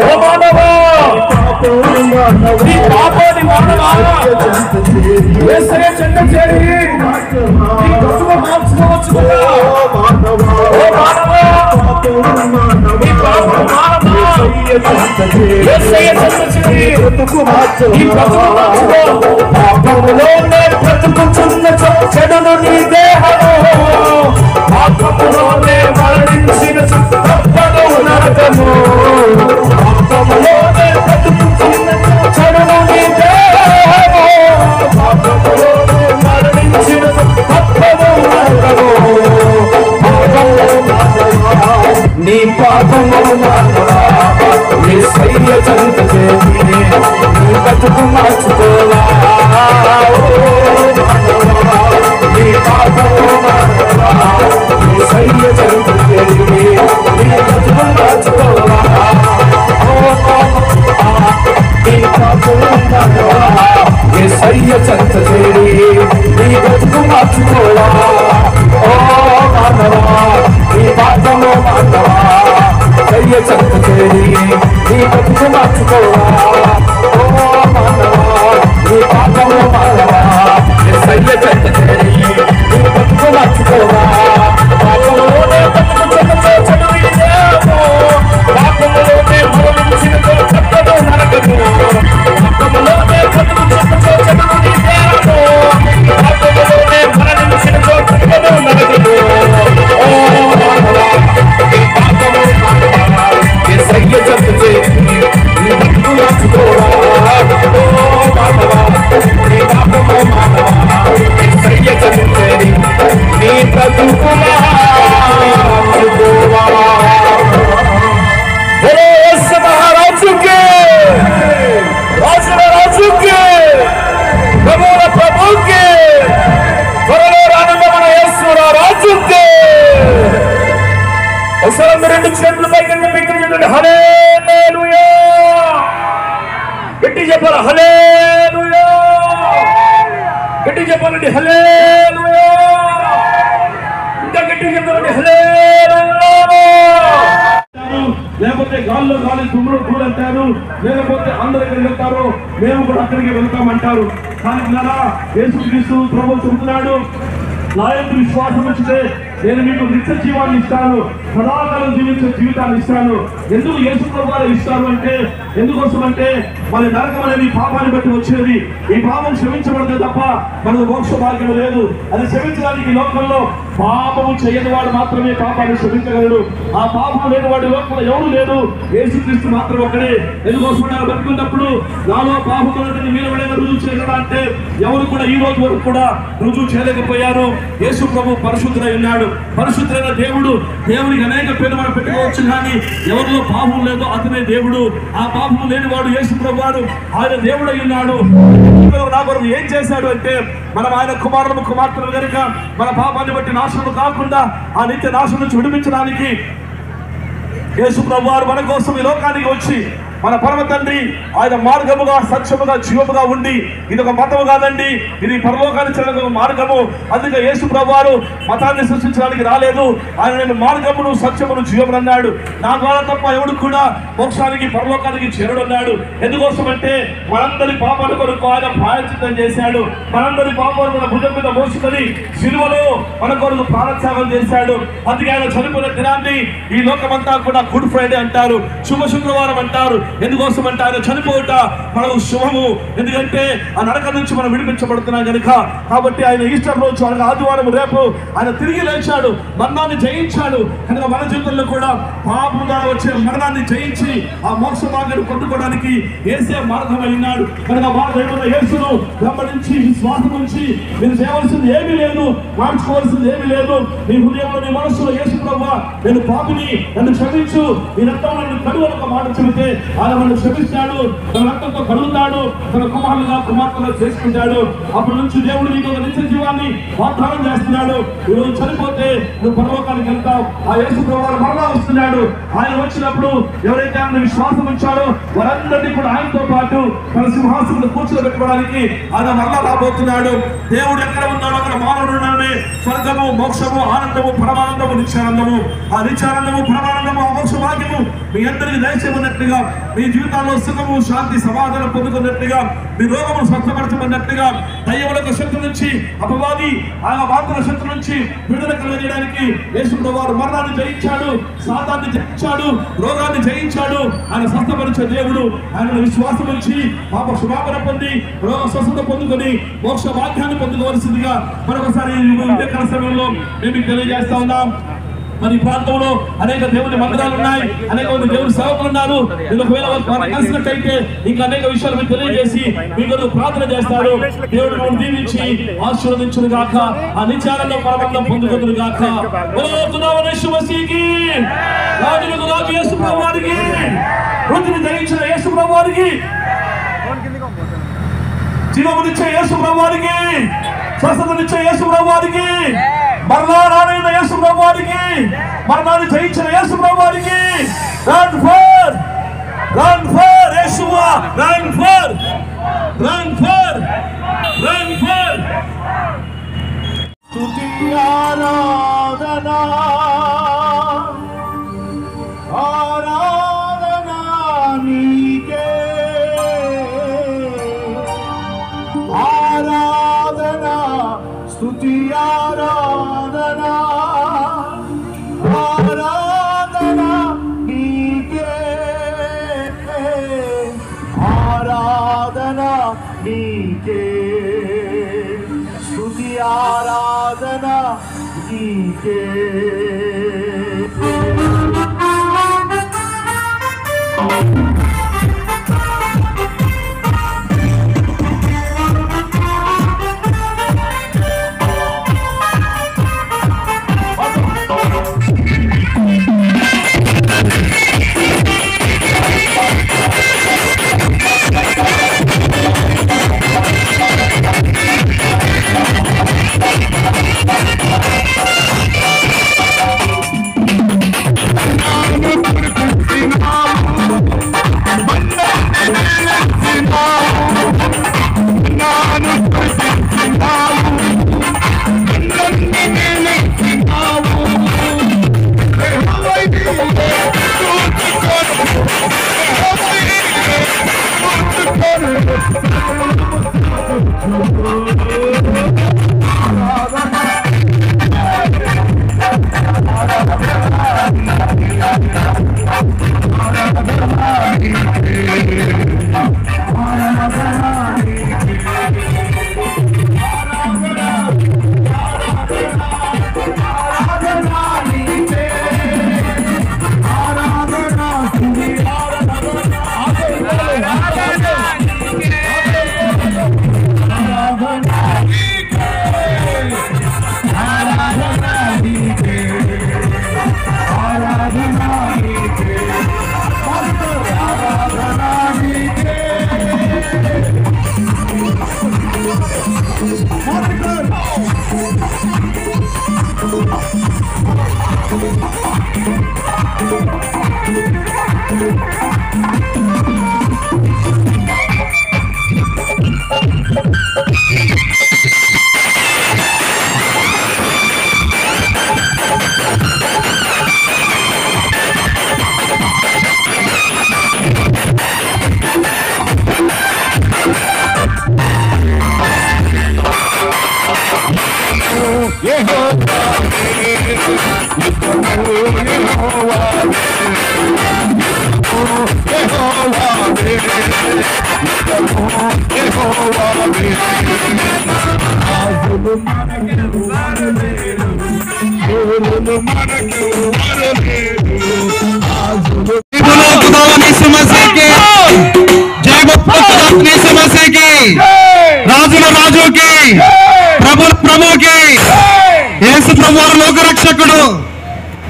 ఓ మానవా, నీ పాపాన్ని మానవా యేసయ్య చెంత చేరి నీ బ్రతుకు మార్చుకోవచ్చు కదా. ఓ మానవా, నీ పాపం మానవా యేసయ్య చెంత చేరి నీ బ్రతుకు మార్చుకో. పాపములోనే బ్రతుకుచున్న చెడును నీ దేహము, పాపములోనే మరణించిన తప్పదు నరకము, పాపములోనే బ్రతుకుచున్న చెడును నీ దేహము, పాపములోనే మరణించిన తప్పదు నరకము. నీ పాపము మానవా యేసయ్య చెంత చేరి నీ బ్రతుకు మార్చుకోవా. నీ పాపము మానవా యేసయ్య చెంత చేరి నీ బ్రతుకు మార్చుకోవా. నీ పాపము మానవా యేసయ్య చెంత చేరి నీ బ్రతుకు మార్చుకోవా. ఓ మానవా, నీ పాపము మానవా యేసయ్య చెంత చేరి నీ బ్రతుకు మార్చుకోవా. ఓ మానవా, నీ పాపము మానవా యేసయ్య చెంత చేరి నీ బ్రతుకు మార్చుకోవా. పాపములోనే బ్రతుకుచున్న చెడు విడిచాము, పాపములోనే మరణించిన తప్పదు నరకము, పాపములోనే బ్రతుకుచున్న చెడు విడిచాము, పాపములోనే మరణించిన తప్పదు నరకము. ఓ మానవా, నీ పాపము మానవా యేసయ్య చెంత చేరి నీ బ్రతుకు మార్చుకోవా. ఓ మానవా, నీ పాపము మానవా యేసయ్య చెంత చేరి నీ బ్రతుకు మార్చుకోవా. యేసు మహారాజుకే, రాజుల రాజుకే, ప్రభువుల ప్రభువుకే, త్వరలో రానున్న మన యేసు రాజుకే. ఒకసారి రెండు చేతులు పైకి చెప్పండి హల్లెలూయా. గట్టి చెప్పాలి హల్లెలూయా, గట్టి చెప్పాలండి హల్లెలూయా, ఇంకా గట్టి చెప్పాలండి హల్లెలూయా. లేకపోతే గాల్లో గాలి తుమ్ముడు అంటారు, లేకపోతే అందరు ఎక్కడికి వెళ్తారు, మేము కూడా అక్కడికి వెళ్తామంటారు. కానీ యేసుక్రీస్తు ప్రభువు చెబుతున్నాడు, నా యొక్క విశ్వాసం వచ్చితే నేను మీకు నిత్య జీవాన్ని ఇస్తాను, సదాకాలం జీవించే జీవితాన్ని ఇస్తాను. ఎందుకు యేసు ప్రభువు ఇస్తాను అంటే, ఎందుకోసం అంటే మన నరకం అనేది పాపాన్ని బట్టి వచ్చేది. ఈ పాపం క్షమించబడితే తప్ప మనకు మోక్ష మార్గం లేదు. అది క్షమించడానికి లోకంలో పాపము చేయని వాడు మాత్రమే పాపాన్ని క్షమించగలడు. ఆ పాపం లేని వాడి లోకంలో ఎవరు లేరు, యేసుక్రీస్తు మాత్రం ఒక్కడే. ఎందుకోసం బతుకున్నప్పుడు నాలో పాపములని మీరు ఎవరైనా రుజువు చేయగలరా అంటే ఎవరు కూడా ఈ రోజు వరకు కూడా రుజువు చేయలేకపోయారు. యేసు ప్రభు పరిశుద్ధుడై ఉన్నాడు. పరిశుద్ధుడైన దేవుడు, దేవునికి అనేక పేరు మనం పెట్టుకోవచ్చు, కానీ ఎవరిలో పాపం లేదో అతనే దేవుడు. ఆ పాపం లేనివాడు యేసు ప్రభు వారు, ఆయన దేవుడై ఉన్నాడు. నా కొరకు ఏం చేశాడు అంటే, మనం ఆయన కుమారులు కుమార్తెలు కనుక మన పాపాన్ని బట్టి నాశనం కాకుండా ఆ నిత్య నాశనం నుంచి విడిపించడానికి యేసు ప్రభు వారు మన కోసం ఈ లోకానికి వచ్చి మన పరమ తండ్రి ఆయన మార్గముగా సత్యముగా జీవముగా ఉండి ఇది ఒక మతము కాదండి, ఇది పరలోకానికి చెందిన ఒక మార్గము. అందుకే యేసు ప్రభువారు మతాన్ని సృష్టించడానికి రాలేదు. ఆయన నేను మార్గమును సత్యమును జీవమును అన్నాడు. నా ద్వారా తప్ప ఎవడు కూడా మోక్షానికి పరలోకానికి చేరుడు అన్నాడు. ఎందుకోసం అంటే మనందరి పాపాల కొరకు ఆయన ప్రాయశ్చిత్తం చేశాడు. మనందరి పాపాలు మన భుజం మీద మోసుకొని సిలువలో మన కొరకు ప్రాణత్యాగం చేశాడు. అందుకే ఆయన చనిపోయిన దినాన్ని ఈ లోకమంతా కూడా గుడ్ ఫ్రైడే అంటారు, శుభ శుక్రవారం అంటారు. ఎందుకోసం అంటే ఆయన చనిపోవుట మనకు శుభము. ఎందుకంటే ఆ నరక నుంచి మనం విడిపించబడుతున్నాం కనుక. కాబట్టి ఆయన ఈస్టర్ రోజు అనగా ఆదివారం రేపు ఆయన తిరిగి లేచాడు, మరణాన్ని జయించాడు. కనుక మన జీవితంలో కూడా పాపం ద్వారా వచ్చే మరణాన్ని జయించి ఆ మోక్ష మార్గాన్ని పొందుకోవడానికి యేసే మార్గం అయినాడు. కనుక మార్గం యేసును వెంబడించి విశ్వాసం నుంచి మీరు చేయవలసింది ఏమీ లేదు, మార్చుకోవాల్సింది ఏమీ లేదు. నీ హృదయంలో నీ మనస్సులో యేసు ప్రభువా నేను పాపిని, నన్ను క్షమించు, నీ రక్తంలో నన్ను కడుగు ఒక మాట చెబితే ఆయన నన్ను క్షమిస్తాడు, తన రక్తంతో కడుగుతాడు, తన కుమారులుగా కుమార్తెగా చేసుకుంటాడు. అప్పటి నుంచి దేవుడు నీకు ఒక నిత్య జీవాన్ని వాగ్దానం చేస్తున్నాడు. ఈరోజు చనిపోతే నువ్వు పరలోకానికి వెళ్తావు. ఆ యేసు ప్రభువు మరలా వస్తున్నాడు. ఆయన వచ్చినప్పుడు ఎవరైతే ఆయన విశ్వాసం ఉంచాడో వారందరినీ కూడా ఆయనతో పాటు తన సింహాసనంలో కూర్చోబెట్టుకోవడానికి ఆయన మరలా రాబోతున్నాడు. దేవుడు ఎక్కడ ఉన్నాడో అక్కడ మానవుడు ఉన్నాడే. స్వర్గము, మోక్షము, ఆనందము, పరమానందము, నిత్యానందము. ఆ నిత్యానందము, పరమానందము, ఆ మోక్ష భాగ్యము మీ అందరికీ దయచేయమన్నట్లుగా, మీ జీవితాల్లో సుఖము, శాంతి, సమాధానం పొందుకున్నట్లుగా, మీ రోగమును స్వస్థపరచమన్నట్లుగా, దయ్యములకు శక్తి నుంచి, అపవాది ఆయన వార్తల శక్తి నుంచి విడుదల కలిగజేయడానికి యేసు ప్రభువు మరణాన్ని జయించాడు, సాతాన్ని జయించాడు, రోగాన్ని జయించాడు. ఆయన స్వస్థపరిచే దేవుడు. ఆయన విశ్వాసం నుంచి పాప క్షమాపణ పొంది రోగ స్వస్థత పొందుకొని మోక్ష భాగ్యాన్ని పొందుకోవాల్సిందిగా మరొకసారి ఉదయకాల సమయంలో మేము తెలియజేస్తా ఉన్నాం. మరి ప్రాంతంలో అనేక దేవుని మందిరాలు ఉన్నాయి, అనేక మంది దేవుని సేవకులు ఉన్నారు. మీరు ఒకవేళ వారిని కలిసినట్టయితే ఇంకా అనేక విషయాలు మీరు తెలియజేసి మీకు ప్రార్థన చేస్తారు. దేవుడు మనం దీవించి ఆశీర్వదించును గాక, ఆ నిత్యానంద పరమానందం పొందుకుందును గాక. రాజులకు రాజు యేసు ప్రభువారికి, వృద్ధిని జయించిన యేసు ప్రభువారికి, జీవమునిచ్చే యేసు ప్రభువారికి, స్వస్థతనిచ్చే యేసు ప్రభువారికి, మరలా రానైన యేసు ప్రభువారికి, మరణాన్ని జయించిన యేసు ప్రభువారికి, రన్ ఫర్ యేసువా, రన్ ఫర్ స్తుతి ఆరాధనా నీకే, ఆరాధనా స్తుతి ఆరాధనా నీకే, ఆరాధనా నీకే, స్తుతి ఆరాధనా నీకే. Thank you. రాజుల రాజుకి ప్రభుల ప్రభుకి యేసు ప్రభువారు లోకరక్షకుడు,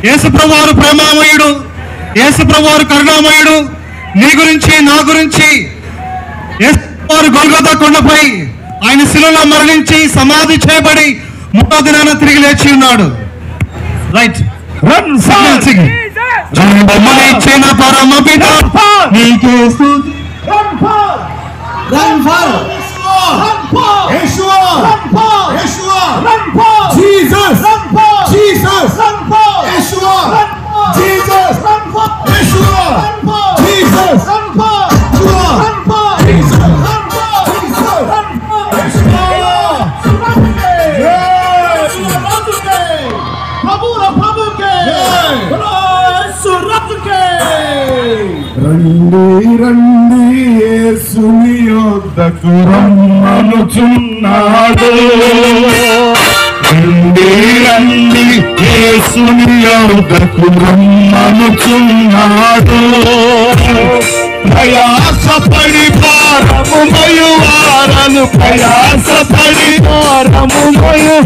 యేసు ప్రభువారు ప్రేమామయుడు, యేసు ప్రభువారు కరుణామయుడు. నీ గురించి నా గురించి యేసు ప్రభువారు గొల్గొతా కొండపై ఆయన శిలువలో మరణించి సమాధి చేయబడి మూడో దినాన తిరిగి లేచి ఉన్నాడు. రైట్ ఇచ్చిన పరమ పిత నీకే స్తుతి. Run for Yeshua, run for Yeshua, run for Jesus, run for Jesus, run for Yeshua, run for Jesus, run for Yeshua, run for Jesus, run for Yeshua, run for Jesus, run for Jesus, run for Yeshua. రండి రండి యేసుని యొద్దకు రమ్మనుచున్నాడు. రండి రండి యేసుని యొద్దకు రమ్మనుచున్నాడు. ప్రయాసపడి భారము మయువారను ప్రయాసపడి భారము మయు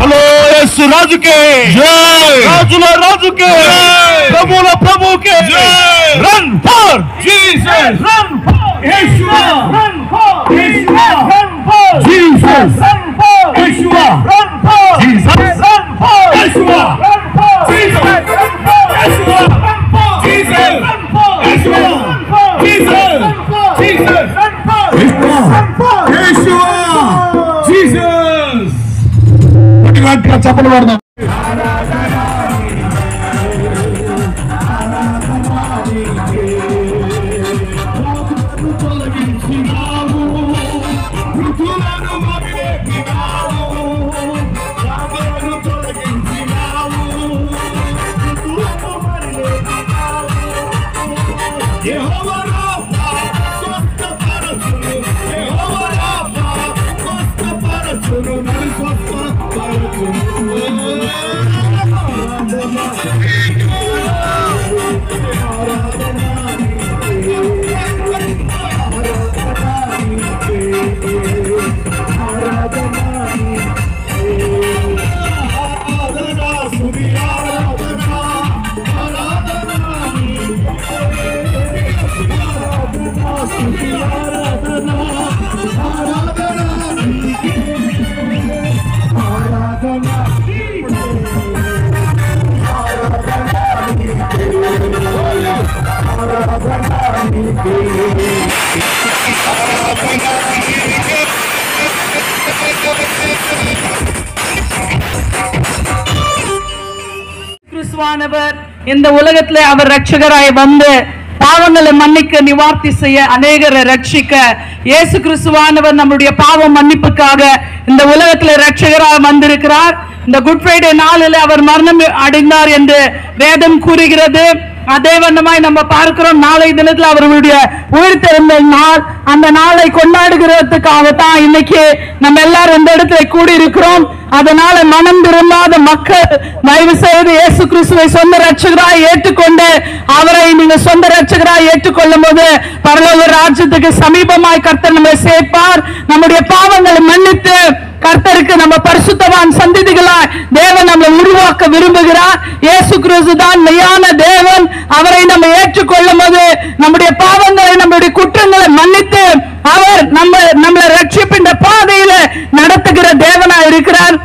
హలో యేసు రాజుకే జై, రాజుల రాజుకే ప్రభుల ప్రభుకే జై. Run for Jesus, run for Yeshua, run for Yeshua, run for Jesus, run for Yeshua, run for Jesus, run for Yeshua, run for Jesus, run for Yeshua, run for Jesus, run for Yeshua, run for Jesus, run for Jesus, run for Yeshua, run for Yeshua, Jesus. గట్టిగా చప్పట్లు కొడదాం. கிறிஸ்துவானவர் இந்த உலகத்திலே அவர் ரட்சகராய் வந்து பாவங்களை மன்னிக்க நிவார்த்தி செய்ய அநேகரை ரட்சிக்க இயேசு கிறிஸ்துவானவர் நம்முடைய பாவ மன்னிப்புக்காக இந்த உலகத்திலே ரட்சகராக வந்திருக்கிறார். இந்த குட் ஃப்ரைடே நாளில் அவர் மரணம் அடைந்தார் என்று வேதம் கூறுகிறது. அதே வண்ணமாய் நம்ம பார்க்கிறோம், நாளை தினத்தில் அவர்களுடைய உயிர்த்தெழுந்த நாள். அந்த நாளை கொண்டாடுகிறதுக்காகத்தான் இன்னைக்கு நம்ம எல்லாரும் இந்த இடத்துல கூடி இருக்கிறோம். அதனால மனம் திரும்பாத மக்கள் தயவு செய்து இயேசு கிறிஸ்துவை சொந்த ரட்சகராய் ஏற்றுக்கொண்டு அவரை நீங்க சொந்த ரட்சகராய் ஏற்றுக்கொள்ளும் போது பரலோக ராஜ்யத்துக்கு சமீபமாய் கர்த்தர் நம்மை சேர்ப்பார். நம்முடைய பாவங்களை மன்னித்து கர்த்தருக்கு நம்ம பரிசுத்தவான் சந்ததிகளாய் தேவன் நம்மை உருவாக்க விரும்புகிறார். இயேசு கிறிஸ்து தான் மெய்யான தேவன். அவரை நம்ம ஏற்றுக்கொள்ளும் போது நம்முடைய பாவங்களை நம்முடைய குற்றங்களை மன்னித்து அவர் நம்மளை ரட்சிப்பின் பாதையில நடத்துகிற தேவனா இருக்கிறார்.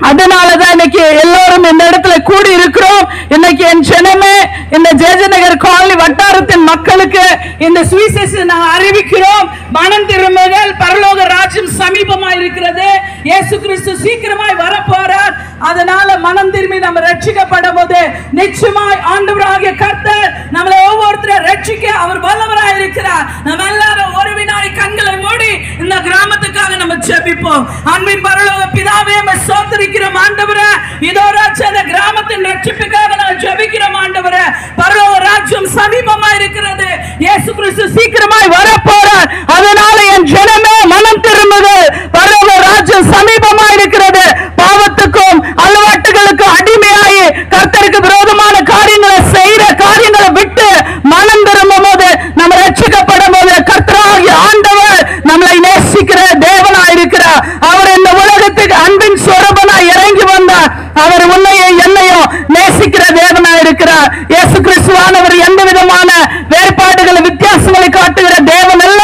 அதனாலதான் இன்னைக்கு எல்லோரும் இந்த இடத்துல கூடி இருக்கிறோம். இன்னைக்கு என் ஜனமே, இந்த ஜேஜே நகர் காலனி வட்டாரத்தின் மக்களுக்கு இந்த சுவிசேஷத்தை நாங்கள் அறிவிக்கிறோம். மனம் திரும்புங்கள், பரலோக ராஜ்யம் சமீபமாய் இருக்கிறது. இயேசு கிறிஸ்து சீக்கிரமாய் வரப்போறார். அதனால மனம் திரும்பி நம்ம ரட்சிக்கப்படும் போது நிச்சயமாய் ஆண்டவராகிய கர்த்தர் நம்மளை ஒவ்வொருத்தரும் ரட்சிக்க அவர் வல்லவராய் இருக்கிறார். நம்ம எல்லாரும் ஒரு வினாடி கண்களை மூடி இந்த கிராமத்துக்காக நம்ம ஜெபிப்போம். அன்பின் பரலோக பிதாவே, சோதரிக்கிறோம் ஆண்டவரே. இதோ ராஜா, இந்த கிராமத்தின் ரட்சிப்புக்காக நான் ஜெபிக்கிறோம் ஆண்டவரே. பரலோக ராஜ்யம் சமீபமாய் இருக்கிறது. இயேசு கிறிஸ்து சீக்கிரமாய் வரப்போறார். அதனால என் ஜனமே மனம் திரும்புது. பரலோக ராஜ்யம் சமீபமாய் இருக்கிறது. பாவத்துக்கும் அலவாட்டுகளுக்கும் அடிமையாகி கர்த்தருக்கு விரோதமான காரியங்களை செய்யற காரியங்களை விட்டு மனம் திரும்பும் போது நம்ம ரட்சிக்கப்படும் போது கர்த்தராகிய ஆண்டவர் நம்மளை நேசிக்கிற தேவனாய் இருக்கிறார். அவர் இந்த உலகத்துக்கு அன்பின் சொரூபனாய் இறங்கி வந்தார். அவர் உன்னையும் என்னையும் நேசிக்கிற தேவனாய் இருக்கிறார். இயேசு கிறிஸ்துவானவர் எந்த விதமான வேறுபாடுகளை வித்தியாசங்களை காட்டுகிற தேவன் அல்ல.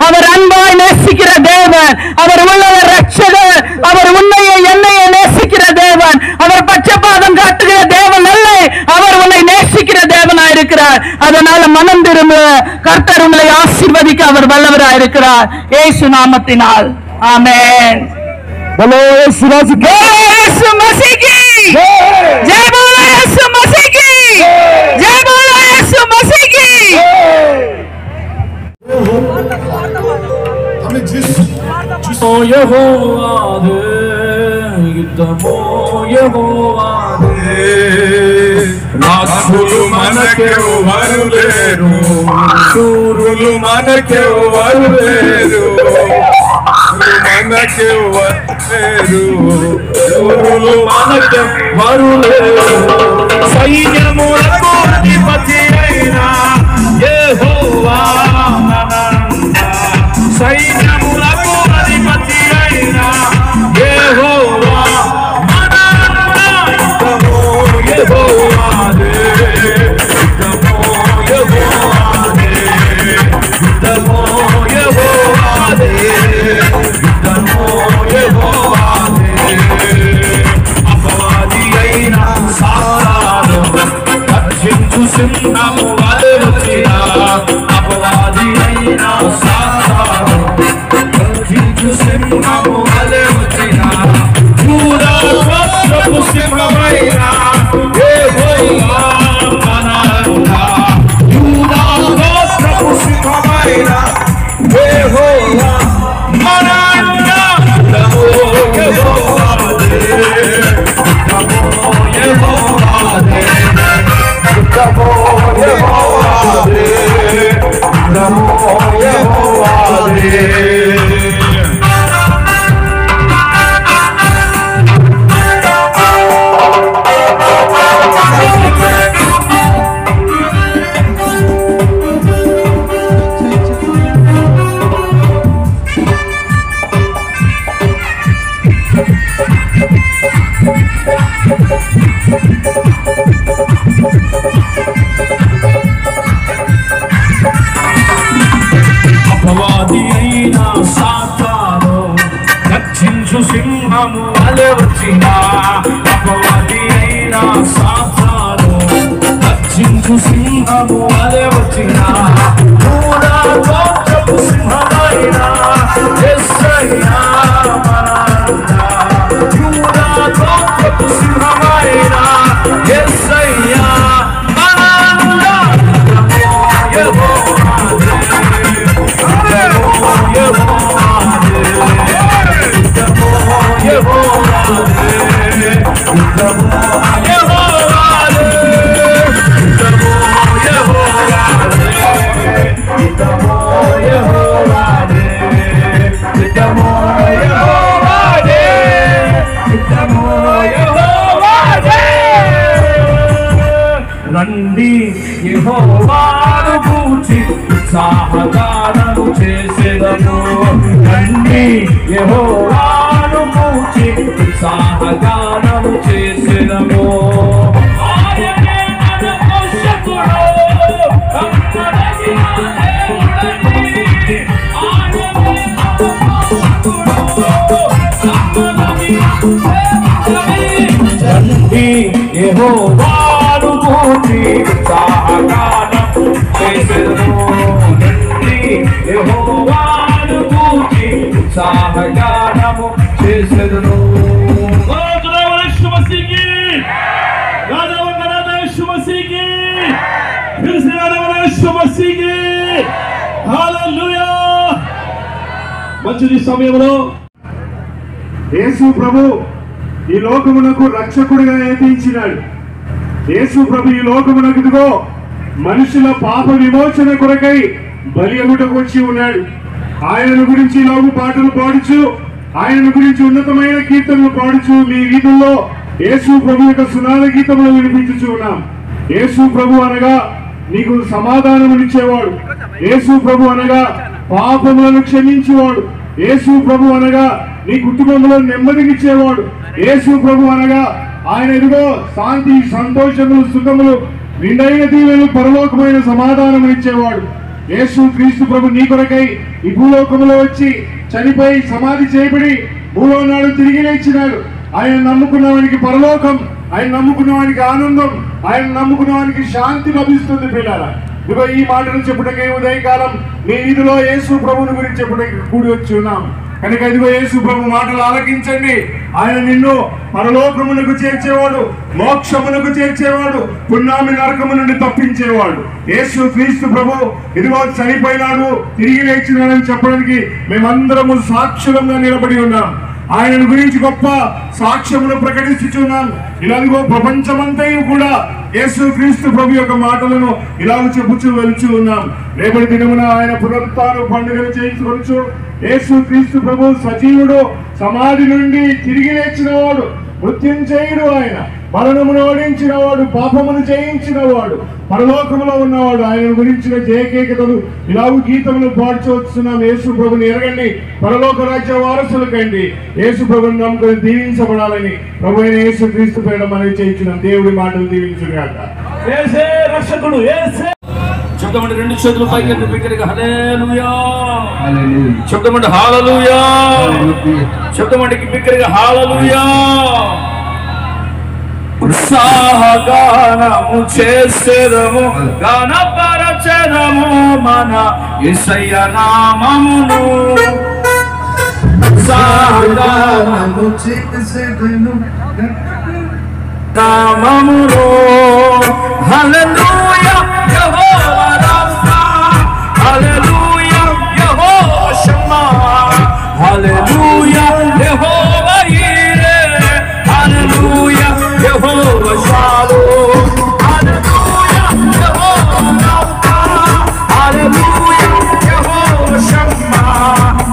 அவர் அன்பாய் நேசிக்கிற தேவன். அவர் உள்ளவர் ரட்சகர். அவர் உன்னையும் என்னையும் நேசிக்கிற தேவன். அவர் பட்சபாதம் காட்டுகிற தேவன் அல்ல. அவர் உன்னை நேசிக்கிற தேவனாய் இருக்கிறார். அதனால மனம் திரும்ப, கர்த்தர் உங்களை ஆசீர்வதிக்க அவர் வல்லவராய் இருக்கிறார். இயேசு நாமத்தினால் ஆமென். बोलो यीशु मसीह की यीशु मसीह की जय बोलो, यीशु मसीह की जय बोलो, यीशु मसीह की। हमें जिस यहोवा दे युद्धमो यहोवा दे రాసులు మనకే వరులేరు, సూరులు మనకే వరులేరు, మనకే వరులేరు, సూరులు మనకే వరులేరు. సైన్యములకు అధిపతి అయిన యెహోవా మనంద, సైన్యములకు అధిపతి అయిన యెహోవా మనంద. యుద్ధమో యెహోవా దే, యుద్ధమో యెహోవా దే, యుద్ధమో యెహోవా దే, యుద్ధమో యెహోవా దే. అపవాది అయిన సాతాను రక్షించు సింహము వలె వచ్చినా, అపవాది అయిన సాతాను రక్షించు సింహము వలె వచ్చినా, యూదా గోత్రపు సింహమైన యెహోవా మనంద, యూదా గోత్రపు సింహమైన యెహోవా మనంద. యుద్ధమో యెహోవా దే, యుద్ధమో యెహోవా దే, యుద్ధమో యెహోవా దే, యుద్ధమో యెహోవా దే. అపవాది అయిన సాతాను రక్షించు సింహము వలె వచ్చినా, అపవాది అయిన సాతాను రక్షించు గర్జించు సింహము వలె వచ్చినా యూదా గోత్రపు సింహమైనా యేసయ్యా మనంతా యూదా గోత్రపు సింహమైనా యేసయ్యా మనంతా యెహోవా రండి యెహోవాను గూర్చి ఉత్సాహగానము చేసెదము రండి యెహోవాను గూర్చి ఉత్సాహగానము చేసెదము ఆయనే మన పోషకుడు అందరికీ దేవుడండి ఆయనే మన పోషకుడు అందరికీ దేవుడండి రండి యెహోవాను గూర్చి ఉత్సాహగానము చేసెదము రండి యెహోవాను గూర్చి ఉత్సాహగానము చేసెదము यीशु मसीह की राजा वंदना यीशु मसीह की फिर से राजा यीशु मसीह की हालेलुया మంచి సమయంలో యేసు ప్రభు ఈ లోకమునకు రక్షకుడిగా ఏర్పించినాడు. యేసు ప్రభు ఈ లోకమునకు ఇదిగో మనుషుల పాప విమోచన కొరకై బలి అగుటకు వచ్చి ఉన్నాడు. ఆయనను గురించి లోగు పాటలు పాడుచు ఆయన గురించి ఉన్నతమైన కీర్తనలు పాడుచు మీ వీధుల్లో యేసు ప్రభు యొక్క సునాద గీతములు వినిపించుచు ఉన్నాం. యేసు ప్రభు అనగా నీకు సమాధానమునిచ్చేవాడు. యేసు ప్రభు అనగా పాపములను క్షమించేవాడు. యేసు ప్రభు అనగా నీ కుటుంబంలో నెమ్మదినిచ్చేవాడు. యేసు ప్రభు అనగా ఆయన ఎదుగో శాంతి సంతోషములు సుఖములు నిండైన దీవెనలు పరలోకమైన సమాధానమునిచ్చేవాడు. యేసు క్రీస్తు ప్రభు నీ కొరకై ఈ భూలోకములో వచ్చి చనిపోయి సమాధి చేయబడి మూడో నాడు తిరిగి లేచినాడు. ఆయన నమ్ముకున్న వానికి పరలోకం, ఆయన నమ్ముకున్న వానికి ఆనందం, ఆయన నమ్ముకున్న వానికి శాంతి లభిస్తుంది. పిల్లల ఇదిగో ఈ మాటలు చెప్పుటకై ఉదయకాలం మీ వీధిలో యేసు ప్రభువుని గురించి చెప్పుటకి కూడి వచ్చి ఉన్నాం కనుక ఇదిగో యేసు ప్రభు మాటలు ఆలకించండి. ఆయన నిన్ను పరలోకమునకు చేర్చేవాడు, మోక్షమునకు చేర్చేవాడు, పుణ్యామి నరకము నుండి తప్పించేవాడు. యేసు క్రీస్తు ప్రభు ఇదిగో చనిపోయినాడు తిరిగి లేచినాడని చెప్పడానికి మేమందరము సాక్షులంగా నిలబడి ఉన్నాం. ఆయనను గురించి గొప్ప సాక్ష్యమును ప్రకటిస్తున్నాం. ఇలాగో ప్రపంచమంతయు కూడా యేసు క్రీస్తు ప్రభు యొక్క మాటలను ఇలాగ చెప్పుచూ వెళ్తూ ఉన్నాం. రేపటి దినమున ఆయన పునరుత్థాన పండుగలు చేయించుకొనొచ్చు. యేసు క్రీస్తు ప్రభు సజీవుడు, సమాధి నుండి తిరిగి లేచినవాడు, మృత్యుంజయుడు, ఆయన మరణమును ఓడించినవాడు, పాపమును జయించినవాడు, పరలోకములో ఉన్నవాడు. ఆయన గురించిన జయకేకతలు ఇలాగు గీతములు పాడుచూస్తున్నాం. యేసు ప్రభుని ఎరగండి, పరలోక రాజ్య వారసులు కండి. యేసు ప్రభుని నమ్ముకొని దీవించబడాలని ప్రభు అయిన యేసు క్రీస్తు పేడ మనవి చేయించున్నాం. దేవుడి మాటలు దీవించుగాక. యేసే రక్షకుడు, యేసే శబ్దమంటే రెండు చేతులు పైకి బిగ్గరగా హల్లెలూయా, శబ్దమంటే హల్లెలూయా, శబ్దమంటే బిగ్గరగా హల్లెలూయా. ఉత్సాహగానము చేసేదము, గానపరచెదము మన యేసయ్య నామమును. ఉత్సాహగానము చేసేదము నామమును. హల్లెలూయా యెహోవా రాఫా, హల్లెలూయా యెహోవా షమ్మా, హల్లెలూయా యెహోవా ఈరే, హల్లెలూయా యెహోవా షాలోమ్, హల్లెలూయా యెహోవా రాఫా, హల్లెలూయా యెహోవా షమ్మా,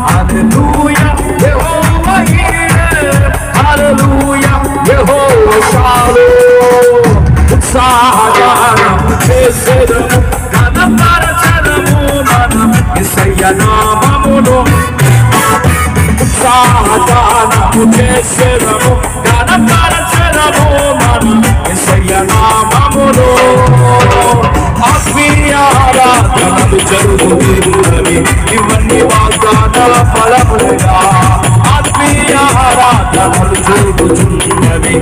హల్లెలూయా యెహోవా ఈరే, హల్లెలూయా యెహోవా షాలోమ్. ఉత్సాహగానము చేసేదము, గానపరచెదము మన యేసయ్య నామమును. ఉత్సాహగానము చేసేదము, గానపరచెదము మన యేసయ్య నామమును. ఆత్మీయ ఆరాధనలు జరుగుతున్నవి, ఇవన్నీ వాగ్దానాల ఫలములుగా. ఆత్మీయ ఆరాధనలు జరుగుతున్నవి,